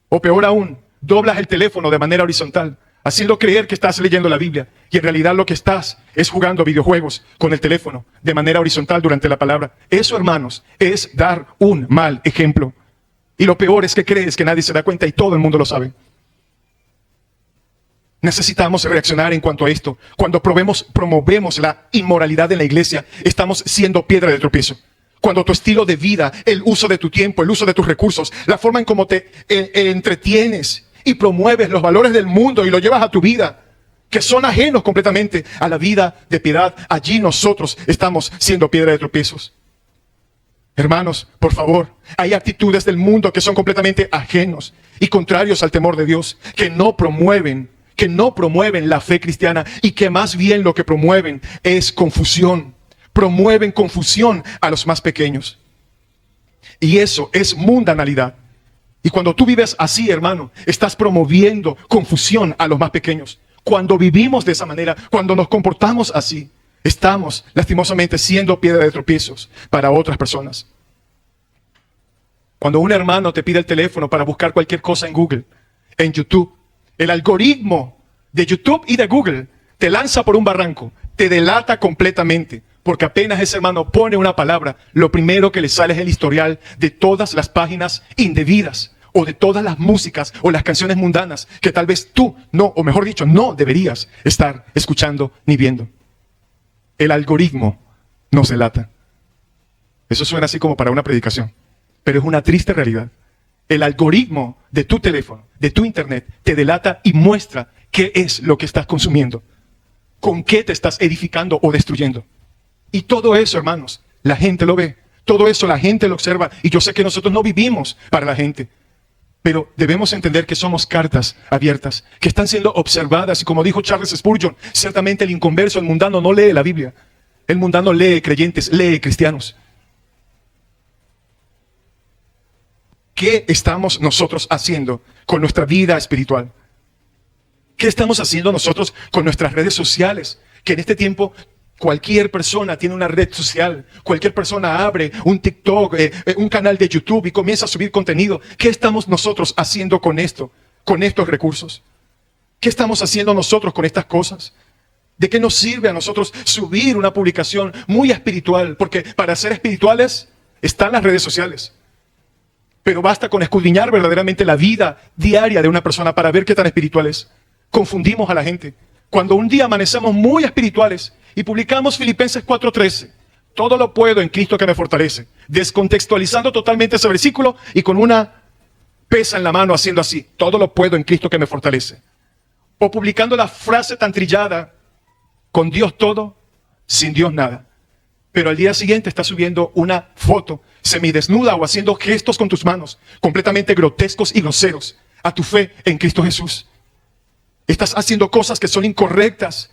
O peor aún, doblas el teléfono de manera horizontal, haciendo creer que estás leyendo la Biblia, y en realidad lo que estás es jugando videojuegos con el teléfono de manera horizontal durante la palabra. Eso, hermanos, es dar un mal ejemplo. Y lo peor es que crees que nadie se da cuenta y todo el mundo lo sabe. Necesitamos reaccionar en cuanto a esto. Cuando promovemos la inmoralidad en la iglesia, estamos siendo piedra de tropiezo. Cuando tu estilo de vida, el uso de tu tiempo, el uso de tus recursos, la forma en cómo te entretienes y promueves los valores del mundo y lo llevas a tu vida, que son ajenos completamente a la vida de piedad, allí nosotros estamos siendo piedra de tropiezos. Hermanos, por favor, hay actitudes del mundo que son completamente ajenos y contrarios al temor de Dios, que no promueven la fe cristiana y que más bien lo que promueven es confusión. Promueven confusión a los más pequeños. Y eso es mundanalidad. Y cuando tú vives así, hermano, estás promoviendo confusión a los más pequeños. Cuando vivimos de esa manera, cuando nos comportamos así, estamos lastimosamente siendo piedra de tropiezos para otras personas. Cuando un hermano te pide el teléfono para buscar cualquier cosa en Google, en YouTube, el algoritmo de YouTube y de Google te lanza por un barranco, te delata completamente, porque apenas ese hermano pone una palabra, lo primero que le sale es el historial de todas las páginas indebidas, o de todas las músicas o las canciones mundanas que tal vez tú no, o mejor dicho, no deberías estar escuchando ni viendo. El algoritmo nos delata. Eso suena así como para una predicación, pero es una triste realidad. El algoritmo de tu teléfono, de tu internet, te delata y muestra qué es lo que estás consumiendo, con qué te estás edificando o destruyendo. Y todo eso, hermanos, la gente lo ve. Todo eso la gente lo observa. Y yo sé que nosotros no vivimos para la gente. Pero debemos entender que somos cartas abiertas, que están siendo observadas. Y como dijo Charles Spurgeon, ciertamente el inconverso, el mundano, no lee la Biblia. El mundano lee creyentes, lee cristianos. ¿Qué estamos nosotros haciendo con nuestra vida espiritual? ¿Qué estamos haciendo nosotros con nuestras redes sociales? Que en este tiempo cualquier persona tiene una red social, cualquier persona abre un TikTok, un canal de YouTube y comienza a subir contenido. ¿Qué estamos nosotros haciendo con esto, con estos recursos? ¿Qué estamos haciendo nosotros con estas cosas? ¿De qué nos sirve a nosotros subir una publicación muy espiritual? Porque para ser espirituales están las redes sociales. Pero basta con escudriñar verdaderamente la vida diaria de una persona para ver qué tan espiritual es. Confundimos a la gente. Cuando un día amanecemos muy espirituales y publicamos Filipenses 4:13, todo lo puedo en Cristo que me fortalece, descontextualizando totalmente ese versículo y con una pesa en la mano haciendo así, todo lo puedo en Cristo que me fortalece. O publicando la frase tan trillada, con Dios todo, sin Dios nada. Pero al día siguiente estás subiendo una foto semidesnuda o haciendo gestos con tus manos completamente grotescos y groseros a tu fe en Cristo Jesús. Estás haciendo cosas que son incorrectas.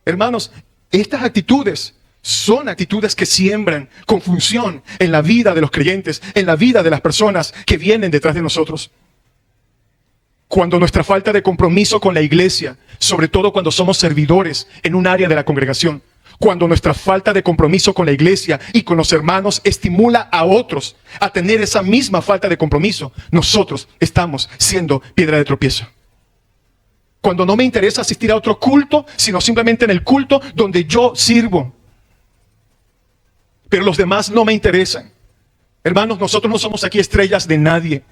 Hermanos, estas actitudes son actitudes que siembran confusión en la vida de los creyentes, en la vida de las personas que vienen detrás de nosotros. Cuando nuestra falta de compromiso con la iglesia, sobre todo cuando somos servidores en un área de la congregación, cuando nuestra falta de compromiso con la iglesia y con los hermanos estimula a otros a tener esa misma falta de compromiso, nosotros estamos siendo piedra de tropiezo. Cuando no me interesa asistir a otro culto, sino simplemente en el culto donde yo sirvo. Pero los demás no me interesan. Hermanos, nosotros no somos aquí estrellas de nadie.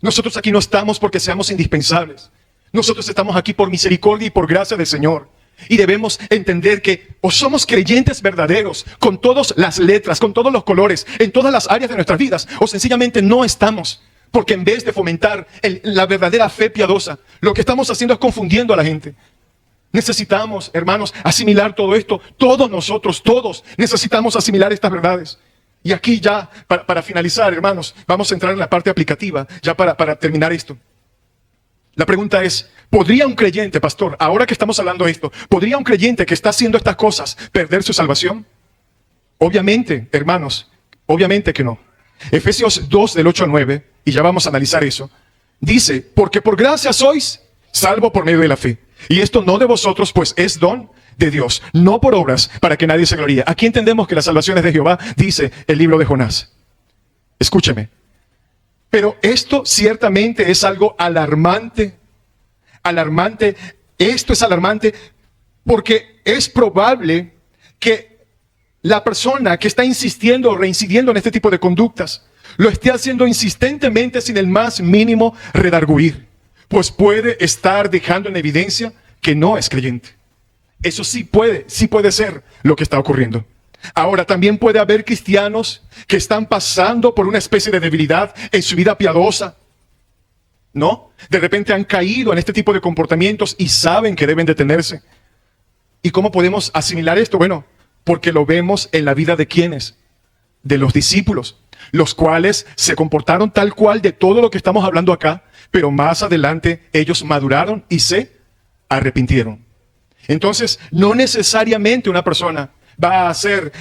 Nosotros aquí no estamos porque seamos indispensables. Nosotros estamos aquí por misericordia y por gracia del Señor. Y debemos entender que o somos creyentes verdaderos, con todas las letras, con todos los colores, en todas las áreas de nuestras vidas, o sencillamente no estamos. Porque en vez de fomentar la verdadera fe piadosa, lo que estamos haciendo es confundiendo a la gente. Necesitamos, hermanos, asimilar todo esto. Todos nosotros, todos, necesitamos asimilar estas verdades. Y aquí ya, para finalizar, hermanos, vamos a entrar en la parte aplicativa, ya para terminar esto. La pregunta es, ¿podría un creyente, pastor, ahora que estamos hablando de esto, ¿podría un creyente que está haciendo estas cosas perder su salvación? Obviamente, hermanos, obviamente que no. Efesios 2, del 8 al 9, y ya vamos a analizar eso, dice, porque por gracia sois salvo por medio de la fe. Y esto no de vosotros, pues es don de Dios, no por obras, para que nadie se gloríe. Aquí entendemos que la salvación es de Jehová, dice el libro de Jonás. Escúcheme. Pero esto ciertamente es algo alarmante. Alarmante. Esto es alarmante porque es probable que la persona que está insistiendo o reincidiendo en este tipo de conductas lo esté haciendo insistentemente sin el más mínimo redarguir, pues puede estar dejando en evidencia que no es creyente. Eso sí puede ser lo que está ocurriendo. Ahora, también puede haber cristianos que están pasando por una especie de debilidad en su vida piadosa, ¿no? De repente han caído en este tipo de comportamientos y saben que deben detenerse. ¿Y cómo podemos asimilar esto? Bueno, porque lo vemos en la vida de ¿quiénes? De los discípulos, los cuales se comportaron tal cual de todo lo que estamos hablando acá, pero más adelante ellos maduraron y se arrepintieron. Entonces, no necesariamente una persona va a ser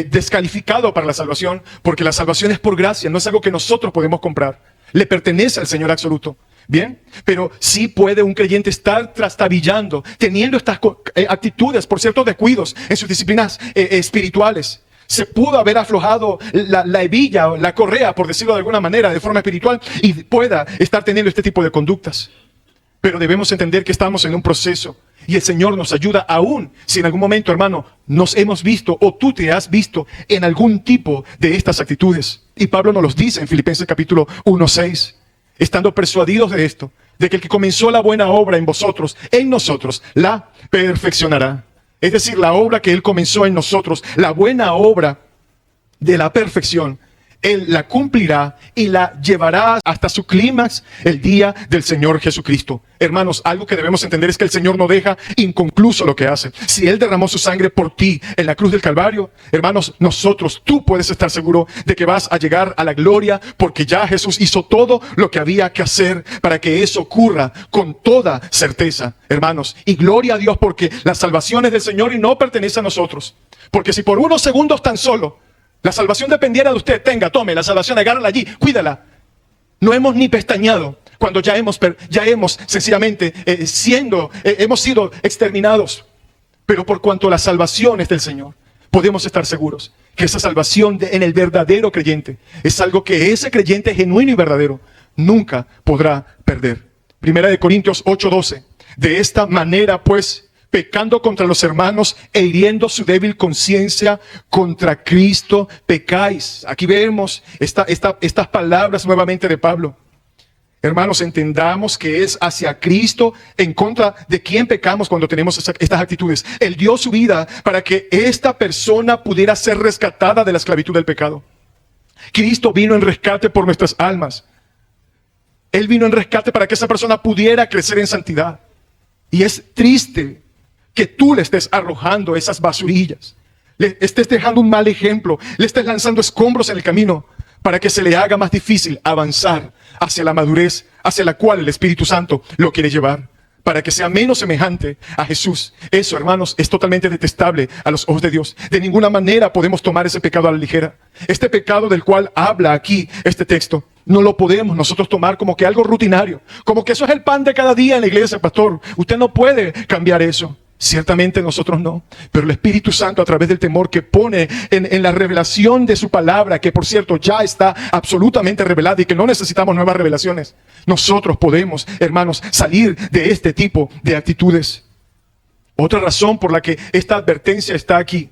descalificado para la salvación, porque la salvación es por gracia, no es algo que nosotros podemos comprar. Le pertenece al Señor absoluto. Bien, pero sí puede un creyente estar trastabillando, teniendo estas actitudes por ciertos descuidos en sus disciplinas espirituales. Se pudo haber aflojado la hebilla o la correa, por decirlo de alguna manera, de forma espiritual, y pueda estar teniendo este tipo de conductas. Pero debemos entender que estamos en un proceso y el Señor nos ayuda aún si en algún momento, hermano, nos hemos visto o tú te has visto en algún tipo de estas actitudes. Y Pablo nos los dice en Filipenses capítulo 1:6, estando persuadidos de esto, de que el que comenzó la buena obra en vosotros, en nosotros, la perfeccionará. Es decir, la obra que Él comenzó en nosotros, la buena obra de la perfección, Él la cumplirá y la llevará hasta su clímax el día del Señor Jesucristo. Hermanos, algo que debemos entender es que el Señor no deja inconcluso lo que hace. Si Él derramó su sangre por ti en la cruz del Calvario, hermanos, tú puedes estar seguro de que vas a llegar a la gloria porque ya Jesús hizo todo lo que había que hacer para que eso ocurra con toda certeza, hermanos. Y gloria a Dios porque la salvación es del Señor y no pertenece a nosotros. Porque si por unos segundos tan solo la salvación dependiera de usted, tome la salvación, agárrala allí, cuídala. No hemos ni pestañeado cuando ya hemos sencillamente hemos sido exterminados. Pero por cuanto la salvación es del Señor, podemos estar seguros que esa salvación en el verdadero creyente es algo que ese creyente genuino y verdadero nunca podrá perder. Primera de Corintios 8:12. De esta manera, pues, pecando contra los hermanos e hiriendo su débil conciencia, contra Cristo pecáis. Aquí vemos estas palabras nuevamente de Pablo. Hermanos, entendamos que es hacia Cristo en contra de quien pecamos cuando tenemos estas actitudes. Él dio su vida para que esta persona pudiera ser rescatada de la esclavitud del pecado. Cristo vino en rescate por nuestras almas. Él vino en rescate para que esa persona pudiera crecer en santidad. Y es triste que tú le estés arrojando esas basurillas, le estés dejando un mal ejemplo, le estés lanzando escombros en el camino para que se le haga más difícil avanzar hacia la madurez, hacia la cual el Espíritu Santo lo quiere llevar, para que sea menos semejante a Jesús. Eso, hermanos, es totalmente detestable a los ojos de Dios. De ninguna manera podemos tomar ese pecado a la ligera. Este pecado del cual habla aquí este texto, no lo podemos nosotros tomar como que algo rutinario, como que eso es el pan de cada día en la iglesia, pastor. Usted no puede cambiar eso. Ciertamente nosotros no, pero el Espíritu Santo, a través del temor que pone en la revelación de su palabra, que por cierto ya está absolutamente revelada y que no necesitamos nuevas revelaciones, nosotros podemos, hermanos, salir de este tipo de actitudes. Otra razón por la que esta advertencia está aquí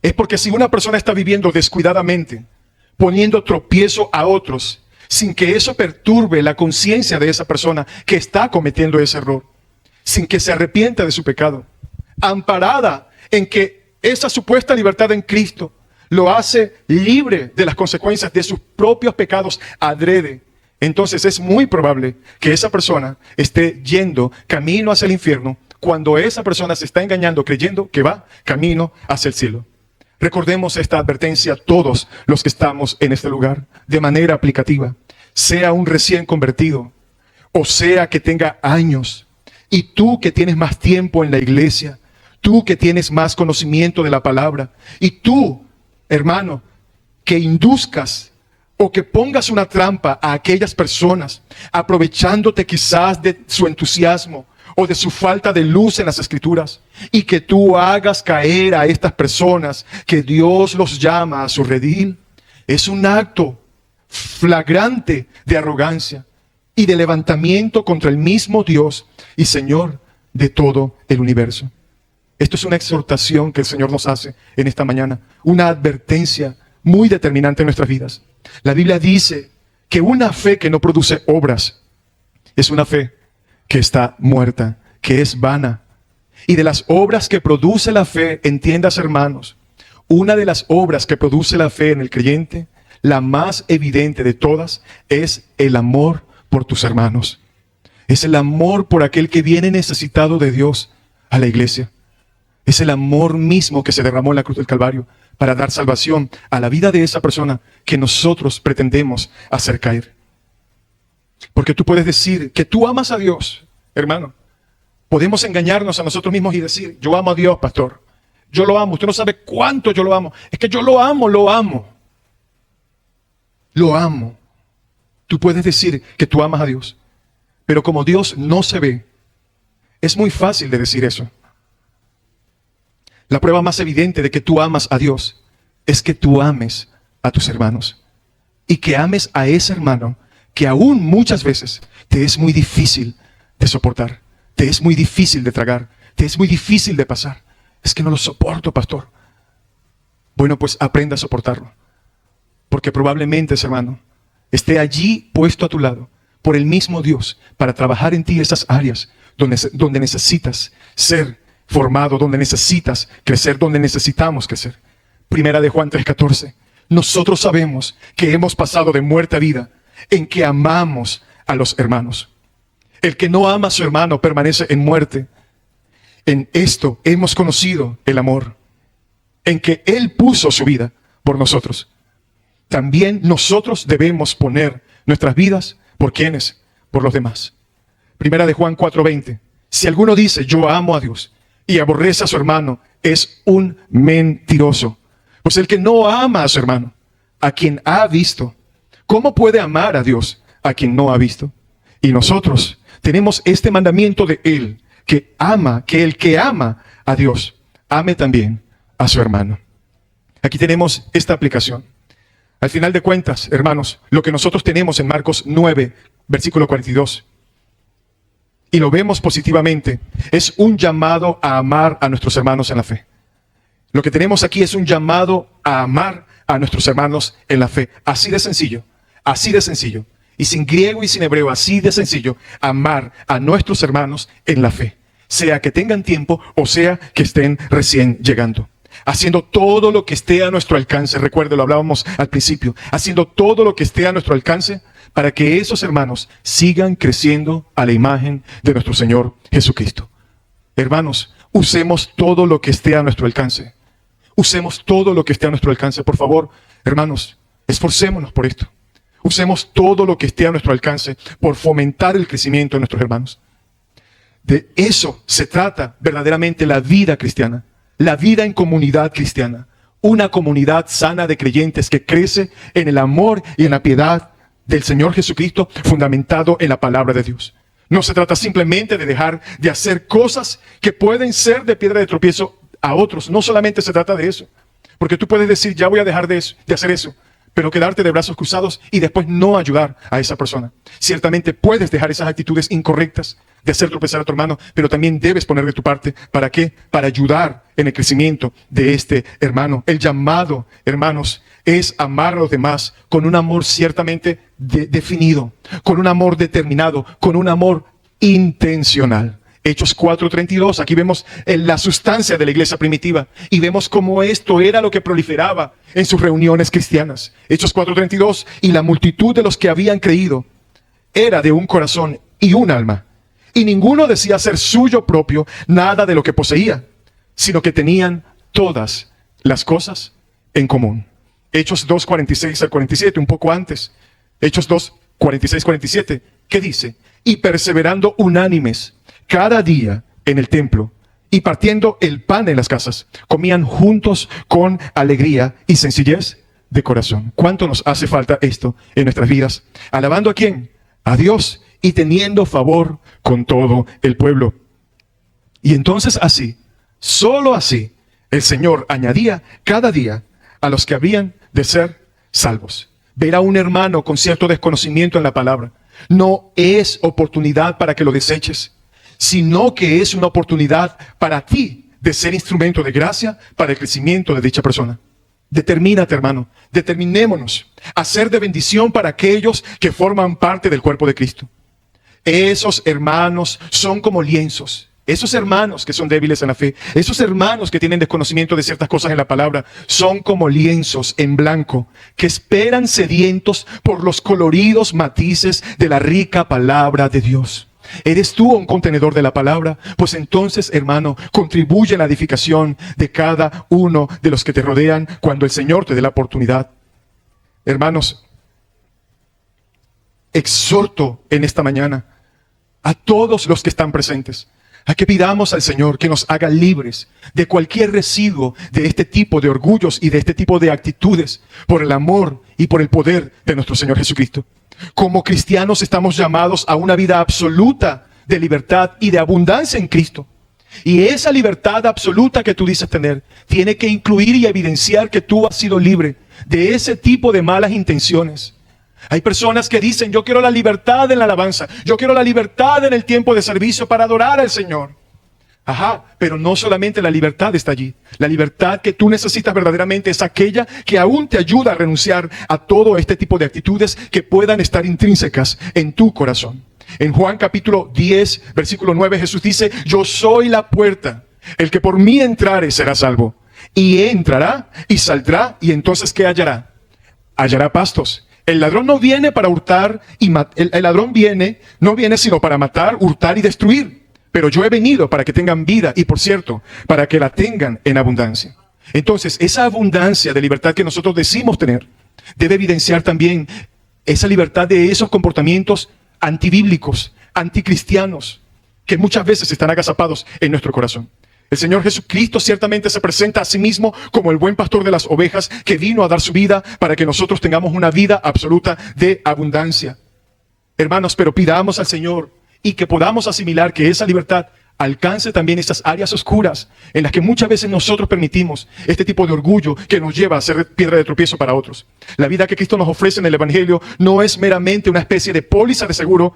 es porque si una persona está viviendo descuidadamente, poniendo tropiezo a otros, sin que eso perturbe la conciencia de esa persona que está cometiendo ese error, sin que se arrepienta de su pecado, amparada en que esa supuesta libertad en Cristo lo hace libre de las consecuencias de sus propios pecados adrede, entonces es muy probable que esa persona esté yendo camino hacia el infierno cuando esa persona se está engañando creyendo que va camino hacia el cielo. Recordemos esta advertencia todos los que estamos en este lugar de manera aplicativa, sea un recién convertido o sea que tenga años. Y tú que tienes más tiempo en la iglesia, tú que tienes más conocimiento de la palabra, y tú, hermano, que induzcas o que pongas una trampa a aquellas personas, aprovechándote quizás de su entusiasmo o de su falta de luz en las Escrituras, y que tú hagas caer a estas personas que Dios los llama a su redil, es un acto flagrante de arrogancia y de levantamiento contra el mismo Dios y Señor de todo el universo. Esto es una exhortación que el Señor nos hace en esta mañana, una advertencia muy determinante en nuestras vidas. La Biblia dice que una fe que no produce obras es una fe que está muerta, que es vana. Y de las obras que produce la fe, entiendas, hermanos, una de las obras que produce la fe en el creyente, la más evidente de todas, es el amor por tus hermanos. Es el amor por aquel que viene necesitado de Dios a la iglesia. Es el amor mismo que se derramó en la cruz del Calvario para dar salvación a la vida de esa persona que nosotros pretendemos hacer caer. Porque tú puedes decir que tú amas a Dios, hermano. Podemos engañarnos a nosotros mismos y decir, yo amo a Dios, pastor. Yo lo amo. Usted no sabe cuánto yo lo amo. Es que yo lo amo, lo amo. Lo amo. Tú puedes decir que tú amas a Dios. Pero como Dios no se ve, es muy fácil de decir eso. La prueba más evidente de que tú amas a Dios es que tú ames a tus hermanos. Y que ames a ese hermano que aún muchas veces te es muy difícil de soportar. Te es muy difícil de tragar. Te es muy difícil de pasar. Es que no lo soporto, pastor. Bueno, pues aprenda a soportarlo. Porque probablemente ese hermano esté allí puesto a tu lado por el mismo Dios para trabajar en ti esas áreas donde necesitas ser formado, donde necesitas crecer, donde necesitamos crecer. Primera de Juan 3:14. Nosotros sabemos que hemos pasado de muerte a vida en que amamos a los hermanos. El que no ama a su hermano permanece en muerte. En esto hemos conocido el amor, en que Él puso su vida por nosotros. También nosotros debemos poner nuestras vidas ¿por quiénes? Por los demás. Primera de Juan 4:20. Si alguno dice yo amo a Dios y aborrece a su hermano, es un mentiroso. Pues el que no ama a su hermano, a quien ha visto, ¿cómo puede amar a Dios a quien no ha visto? Y nosotros tenemos este mandamiento de Él, que el que ama a Dios, ame también a su hermano. Aquí tenemos esta aplicación. Al final de cuentas, hermanos, lo que nosotros tenemos en Marcos 9, versículo 42, y lo vemos positivamente, es un llamado a amar a nuestros hermanos en la fe. Lo que tenemos aquí es un llamado a amar a nuestros hermanos en la fe. Así de sencillo, así de sencillo. Y sin griego y sin hebreo, así de sencillo, amar a nuestros hermanos en la fe. Sea que tengan tiempo o sea que estén recién llegando. Haciendo todo lo que esté a nuestro alcance. Recuerde, lo hablábamos al principio. Haciendo todo lo que esté a nuestro alcance para que esos hermanos sigan creciendo a la imagen de nuestro Señor Jesucristo. Hermanos, usemos todo lo que esté a nuestro alcance. Usemos todo lo que esté a nuestro alcance. Por favor, hermanos, esforcémonos por esto. Usemos todo lo que esté a nuestro alcance por fomentar el crecimiento de nuestros hermanos. De eso se trata verdaderamente la vida cristiana. La vida en comunidad cristiana. Una comunidad sana de creyentes que crece en el amor y en la piedad del Señor Jesucristo, fundamentado en la palabra de Dios. No se trata simplemente de dejar de hacer cosas que pueden ser de piedra de tropiezo a otros. No solamente se trata de eso. Porque tú puedes decir, ya voy a dejar de hacer eso, pero quedarte de brazos cruzados y después no ayudar a esa persona. Ciertamente puedes dejar esas actitudes incorrectas de hacer tropezar a tu hermano, pero también debes poner de tu parte. ¿Para qué? Para ayudar en el crecimiento de este hermano. El llamado, hermanos, es amar a los demás con un amor ciertamente definido, con un amor determinado, con un amor intencional. Hechos 4:32, aquí vemos la sustancia de la iglesia primitiva y vemos cómo esto era lo que proliferaba en sus reuniones cristianas. Hechos 4:32, y la multitud de los que habían creído era de un corazón y un alma, y ninguno decía ser suyo propio nada de lo que poseía, sino que tenían todas las cosas en común. Hechos 2:46 al 47, un poco antes. Hechos 2:46-47, ¿qué dice? Y perseverando unánimes cada día en el templo y partiendo el pan en las casas, comían juntos con alegría y sencillez de corazón. ¿Cuánto nos hace falta esto en nuestras vidas? ¿Alabando a quién? A Dios y teniendo favor con todo el pueblo. Y entonces así, solo así, el Señor añadía cada día a los que habían de ser salvos. Ver a un hermano con cierto desconocimiento en la palabra no es oportunidad para que lo deseches, sino que es una oportunidad para ti de ser instrumento de gracia para el crecimiento de dicha persona. Determínate, hermano, determinémonos a ser de bendición para aquellos que forman parte del cuerpo de Cristo. Esos hermanos son como lienzos. Esos hermanos que son débiles en la fe, esos hermanos que tienen desconocimiento de ciertas cosas en la palabra, son como lienzos en blanco que esperan sedientos por los coloridos matices de la rica palabra de Dios. ¿Eres tú un contenedor de la palabra? Pues entonces, hermano, contribuye a la edificación de cada uno de los que te rodean cuando el Señor te dé la oportunidad. Hermanos, exhorto en esta mañana a todos los que están presentes a que pidamos al Señor que nos haga libres de cualquier residuo de este tipo de orgullos y de este tipo de actitudes por el amor y por el poder de nuestro Señor Jesucristo. Como cristianos estamos llamados a una vida absoluta de libertad y de abundancia en Cristo. Y esa libertad absoluta que tú dices tener tiene que incluir y evidenciar que tú has sido libre de ese tipo de malas intenciones. Hay personas que dicen, yo quiero la libertad en la alabanza, yo quiero la libertad en el tiempo de servicio para adorar al Señor. Ajá, pero no solamente la libertad está allí. La libertad que tú necesitas verdaderamente es aquella que aún te ayuda a renunciar a todo este tipo de actitudes que puedan estar intrínsecas en tu corazón. En Juan capítulo 10, versículo 9, Jesús dice, yo soy la puerta, el que por mí entrare será salvo. Y entrará y saldrá, y entonces ¿qué hallará? Hallará pastos. El ladrón no viene para hurtar y el ladrón no viene sino para matar, hurtar y destruir. Pero yo he venido para que tengan vida y, por cierto, para que la tengan en abundancia. Entonces, esa abundancia de libertad que nosotros decimos tener debe evidenciar también esa libertad de esos comportamientos antibíblicos, anticristianos, que muchas veces están agazapados en nuestro corazón. El Señor Jesucristo ciertamente se presenta a sí mismo como el buen pastor de las ovejas que vino a dar su vida para que nosotros tengamos una vida absoluta de abundancia. Hermanos, pero pidamos al Señor y que podamos asimilar que esa libertad alcance también esas áreas oscuras en las que muchas veces nosotros permitimos este tipo de orgullo que nos lleva a ser piedra de tropiezo para otros. La vida que Cristo nos ofrece en el Evangelio no es meramente una especie de póliza de seguro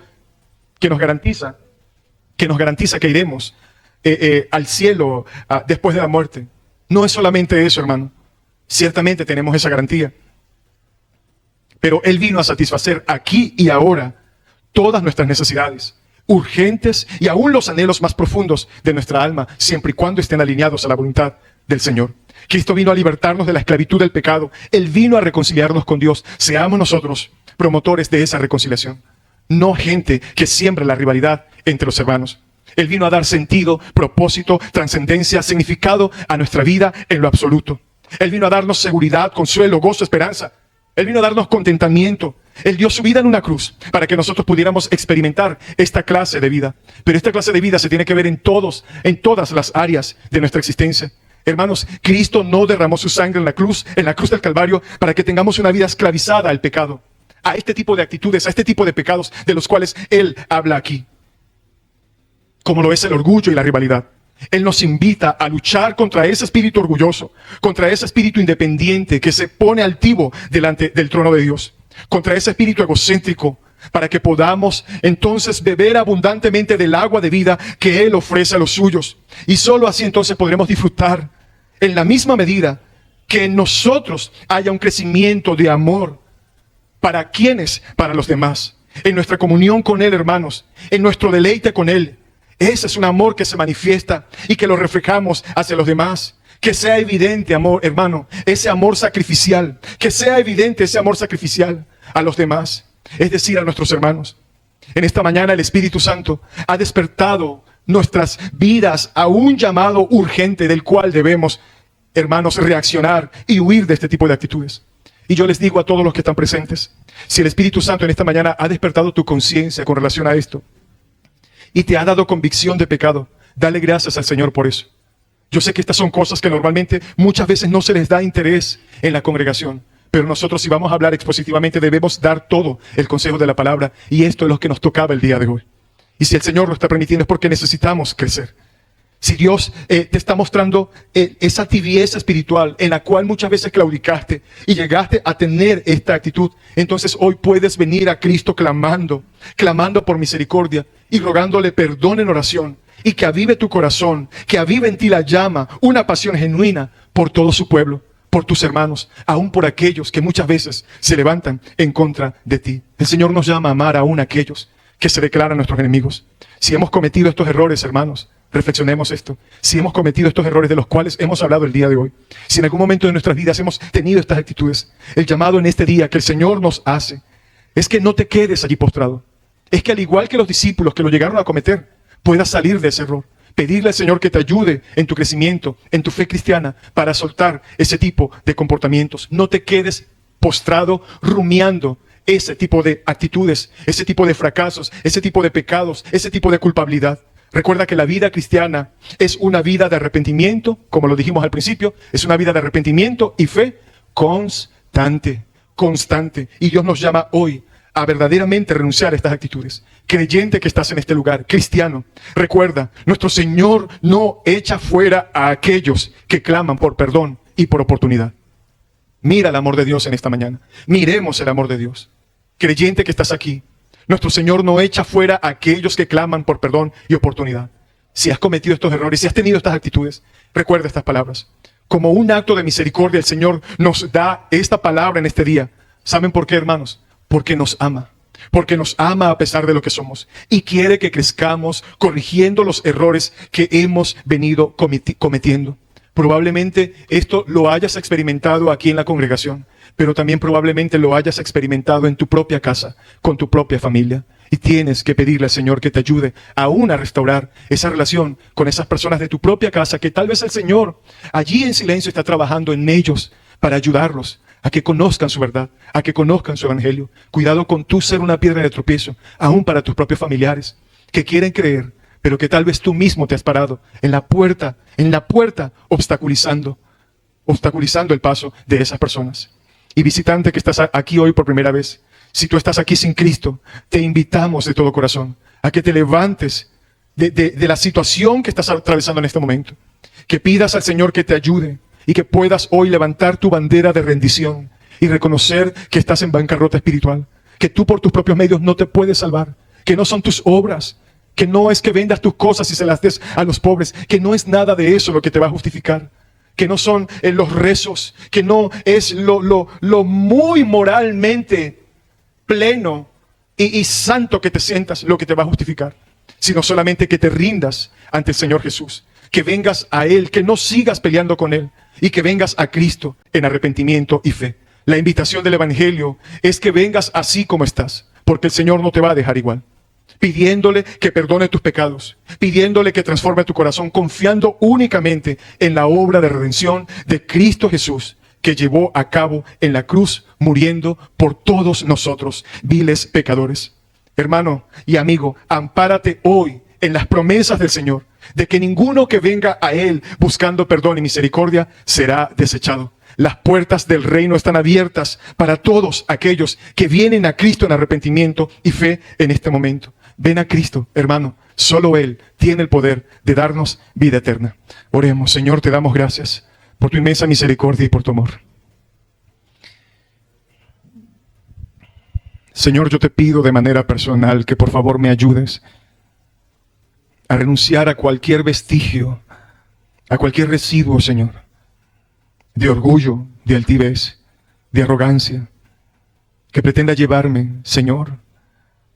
que nos garantiza que iremos al cielo después de la muerte. No es solamente eso, hermano. Ciertamente tenemos esa garantía. Pero Él vino a satisfacer aquí y ahora todas nuestras necesidades urgentes y aún los anhelos más profundos de nuestra alma, siempre y cuando estén alineados a la voluntad del Señor. Cristo vino a libertarnos de la esclavitud del pecado. Él vino a reconciliarnos con Dios. Seamos nosotros promotores de esa reconciliación, no gente que siembra la rivalidad entre los hermanos. Él vino a dar sentido, propósito, trascendencia, significado a nuestra vida en lo absoluto. Él vino a darnos seguridad, consuelo, gozo, esperanza. Él vino a darnos contentamiento. Él dio su vida en una cruz para que nosotros pudiéramos experimentar esta clase de vida. Pero esta clase de vida se tiene que ver en todas las áreas de nuestra existencia. Hermanos, Cristo no derramó su sangre en la cruz del Calvario para que tengamos una vida esclavizada al pecado, a este tipo de actitudes, a este tipo de pecados de los cuales Él habla aquí, como lo es el orgullo y la rivalidad. Él nos invita a luchar contra ese espíritu orgulloso, contra ese espíritu independiente que se pone altivo delante del trono de Dios, contra ese espíritu egocéntrico, para que podamos entonces beber abundantemente del agua de vida que Él ofrece a los suyos. Y solo así entonces podremos disfrutar en la misma medida que en nosotros haya un crecimiento de amor. ¿Para quiénes? Para los demás. En nuestra comunión con Él, hermanos, en nuestro deleite con Él. Ese es un amor que se manifiesta y que lo reflejamos hacia los demás. Que sea evidente, amor, hermano, ese amor sacrificial. Que sea evidente ese amor sacrificial a los demás, es decir, a nuestros hermanos. En esta mañana el Espíritu Santo ha despertado nuestras vidas a un llamado urgente del cual debemos, hermanos, reaccionar y huir de este tipo de actitudes. Y yo les digo a todos los que están presentes, si el Espíritu Santo en esta mañana ha despertado tu conciencia con relación a esto y te ha dado convicción de pecado, dale gracias al Señor por eso. Yo sé que estas son cosas que normalmente muchas veces no se les da interés en la congregación, Pero nosotros, si vamos a hablar expositivamente, debemos dar todo el consejo de la palabra. Y esto es lo que nos tocaba el día de hoy. Y si el Señor lo está permitiendo es porque necesitamos crecer. Si Dios te está mostrando esa tibieza espiritual en la cual muchas veces claudicaste y llegaste a tener esta actitud, entonces hoy puedes venir a Cristo clamando por misericordia y rogándole perdón en oración, y que avive tu corazón, que avive en ti la llama, una pasión genuina por todo su pueblo, por tus hermanos, aún por aquellos que muchas veces se levantan en contra de ti. El Señor nos llama a amar aún a aquellos que se declaran nuestros enemigos. Si hemos cometido estos errores, hermanos, reflexionemos esto. Si hemos cometido estos errores de los cuales hemos hablado el día de hoy, si en algún momento de nuestras vidas hemos tenido estas actitudes, el llamado en este día que el Señor nos hace es que no te quedes allí postrado. Es que al igual que los discípulos que lo llegaron a cometer, puedas salir de ese error. Pedirle al Señor que te ayude en tu crecimiento, en tu fe cristiana, para soltar ese tipo de comportamientos. No te quedes postrado rumiando ese tipo de actitudes, ese tipo de fracasos, ese tipo de pecados, ese tipo de culpabilidad. Recuerda que la vida cristiana es una vida de arrepentimiento, como lo dijimos al principio, es una vida de arrepentimiento y fe constante. Y Dios nos llama hoy a verdaderamente renunciar a estas actitudes. Creyente que estás en este lugar, cristiano, recuerda, nuestro Señor no echa fuera a aquellos que claman por perdón y por oportunidad. Mira el amor de Dios en esta mañana. Miremos el amor de Dios. Creyente que estás aquí, nuestro Señor no echa fuera a aquellos que claman por perdón y oportunidad. Si has cometido estos errores, si has tenido estas actitudes, recuerda estas palabras. Como un acto de misericordia, el Señor nos da esta palabra en este día. ¿Saben por qué, hermanos? Porque nos ama. Porque nos ama a pesar de lo que somos. Y quiere que crezcamos corrigiendo los errores que hemos venido cometiendo. Probablemente esto lo hayas experimentado aquí en la congregación, pero también probablemente lo hayas experimentado en tu propia casa, con tu propia familia. Y tienes que pedirle al Señor que te ayude aún a restaurar esa relación con esas personas de tu propia casa, que tal vez el Señor allí en silencio está trabajando en ellos para ayudarlos a que conozcan su verdad, a que conozcan su evangelio. Cuidado con tú ser una piedra de tropiezo, aún para tus propios familiares, que quieren creer, pero que tal vez tú mismo te has parado en la puerta, obstaculizando el paso de esas personas. Y visitante que estás aquí hoy por primera vez, si tú estás aquí sin Cristo, te invitamos de todo corazón a que te levantes de la situación que estás atravesando en este momento, que pidas al Señor que te ayude y que puedas hoy levantar tu bandera de rendición y reconocer que estás en bancarrota espiritual, que tú por tus propios medios no te puedes salvar, que no son tus obras, que no es que vendas tus cosas y se las des a los pobres, que no es nada de eso lo que te va a justificar, que no son los rezos, que no es lo muy moralmente pleno y santo que te sientas lo que te va a justificar, sino solamente que te rindas ante el Señor Jesús, que vengas a Él, que no sigas peleando con Él y que vengas a Cristo en arrepentimiento y fe. La invitación del Evangelio es que vengas así como estás, porque el Señor no te va a dejar igual. Pidiéndole que perdone tus pecados, pidiéndole que transforme tu corazón, confiando únicamente en la obra de redención de Cristo Jesús, que llevó a cabo en la cruz, muriendo por todos nosotros, viles pecadores. Hermano y amigo, ampárate hoy en las promesas del Señor, de que ninguno que venga a Él buscando perdón y misericordia será desechado. Las puertas del reino están abiertas para todos aquellos que vienen a Cristo en arrepentimiento y fe en este momento. Ven a Cristo, hermano. Solo Él tiene el poder de darnos vida eterna. Oremos. Señor, te damos gracias por tu inmensa misericordia y por tu amor. Señor, yo te pido de manera personal que por favor me ayudes a renunciar a cualquier vestigio, a cualquier residuo, Señor, de orgullo, de altivez, de arrogancia, que pretenda llevarme, Señor,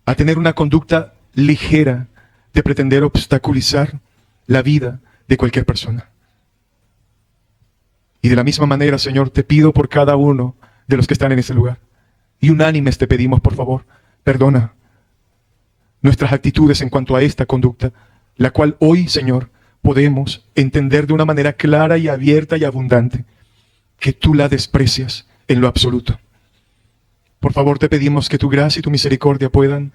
a tener una conducta ligera de pretender obstaculizar la vida de cualquier persona. Y de la misma manera, Señor, te pido por cada uno de los que están en este lugar. Y unánimes te pedimos, por favor, perdona nuestras actitudes en cuanto a esta conducta, la cual hoy, Señor, podemos entender de una manera clara y abierta y abundante que tú la desprecias en lo absoluto. Por favor, te pedimos que tu gracia y tu misericordia puedan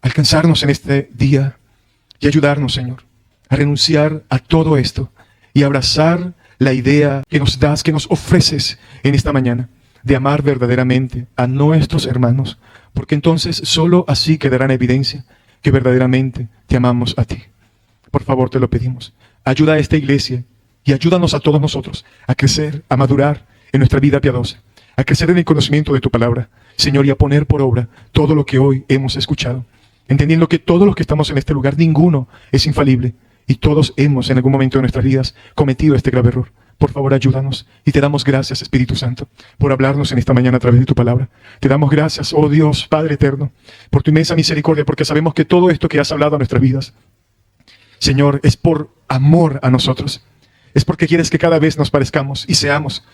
alcanzarnos en este día y ayudarnos, Señor, a renunciar a todo esto y abrazar la idea que nos das, que nos ofreces en esta mañana, de amar verdaderamente a nuestros hermanos, porque entonces solo así quedará en evidencia que verdaderamente te amamos a ti. Por favor, te lo pedimos. Ayuda a esta iglesia y ayúdanos a todos nosotros a crecer, a madurar en nuestra vida piadosa, a crecer en el conocimiento de tu palabra, Señor, y a poner por obra todo lo que hoy hemos escuchado, entendiendo que todos los que estamos en este lugar, ninguno es infalible y todos hemos en algún momento de nuestras vidas cometido este grave error. Por favor, ayúdanos y te damos gracias, Espíritu Santo, por hablarnos en esta mañana a través de tu palabra. Te damos gracias, oh Dios, Padre eterno, por tu inmensa misericordia, porque sabemos que todo esto que has hablado a nuestras vidas, Señor, es por amor a nosotros. Es porque quieres que cada vez nos parezcamos y seamos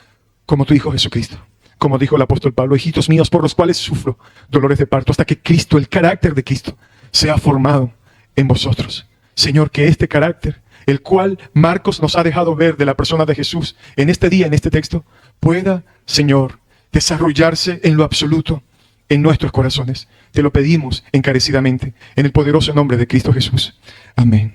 como tu Hijo Jesucristo. Como dijo el apóstol Pablo, hijitos míos, por los cuales sufro dolores de parto, hasta que Cristo, el carácter de Cristo, sea formado en vosotros. Señor, que este carácter, el cual Marcos nos ha dejado ver de la persona de Jesús en este día, en este texto, pueda, Señor, desarrollarse en lo absoluto en nuestros corazones. Te lo pedimos encarecidamente, en el poderoso nombre de Cristo Jesús. Amén.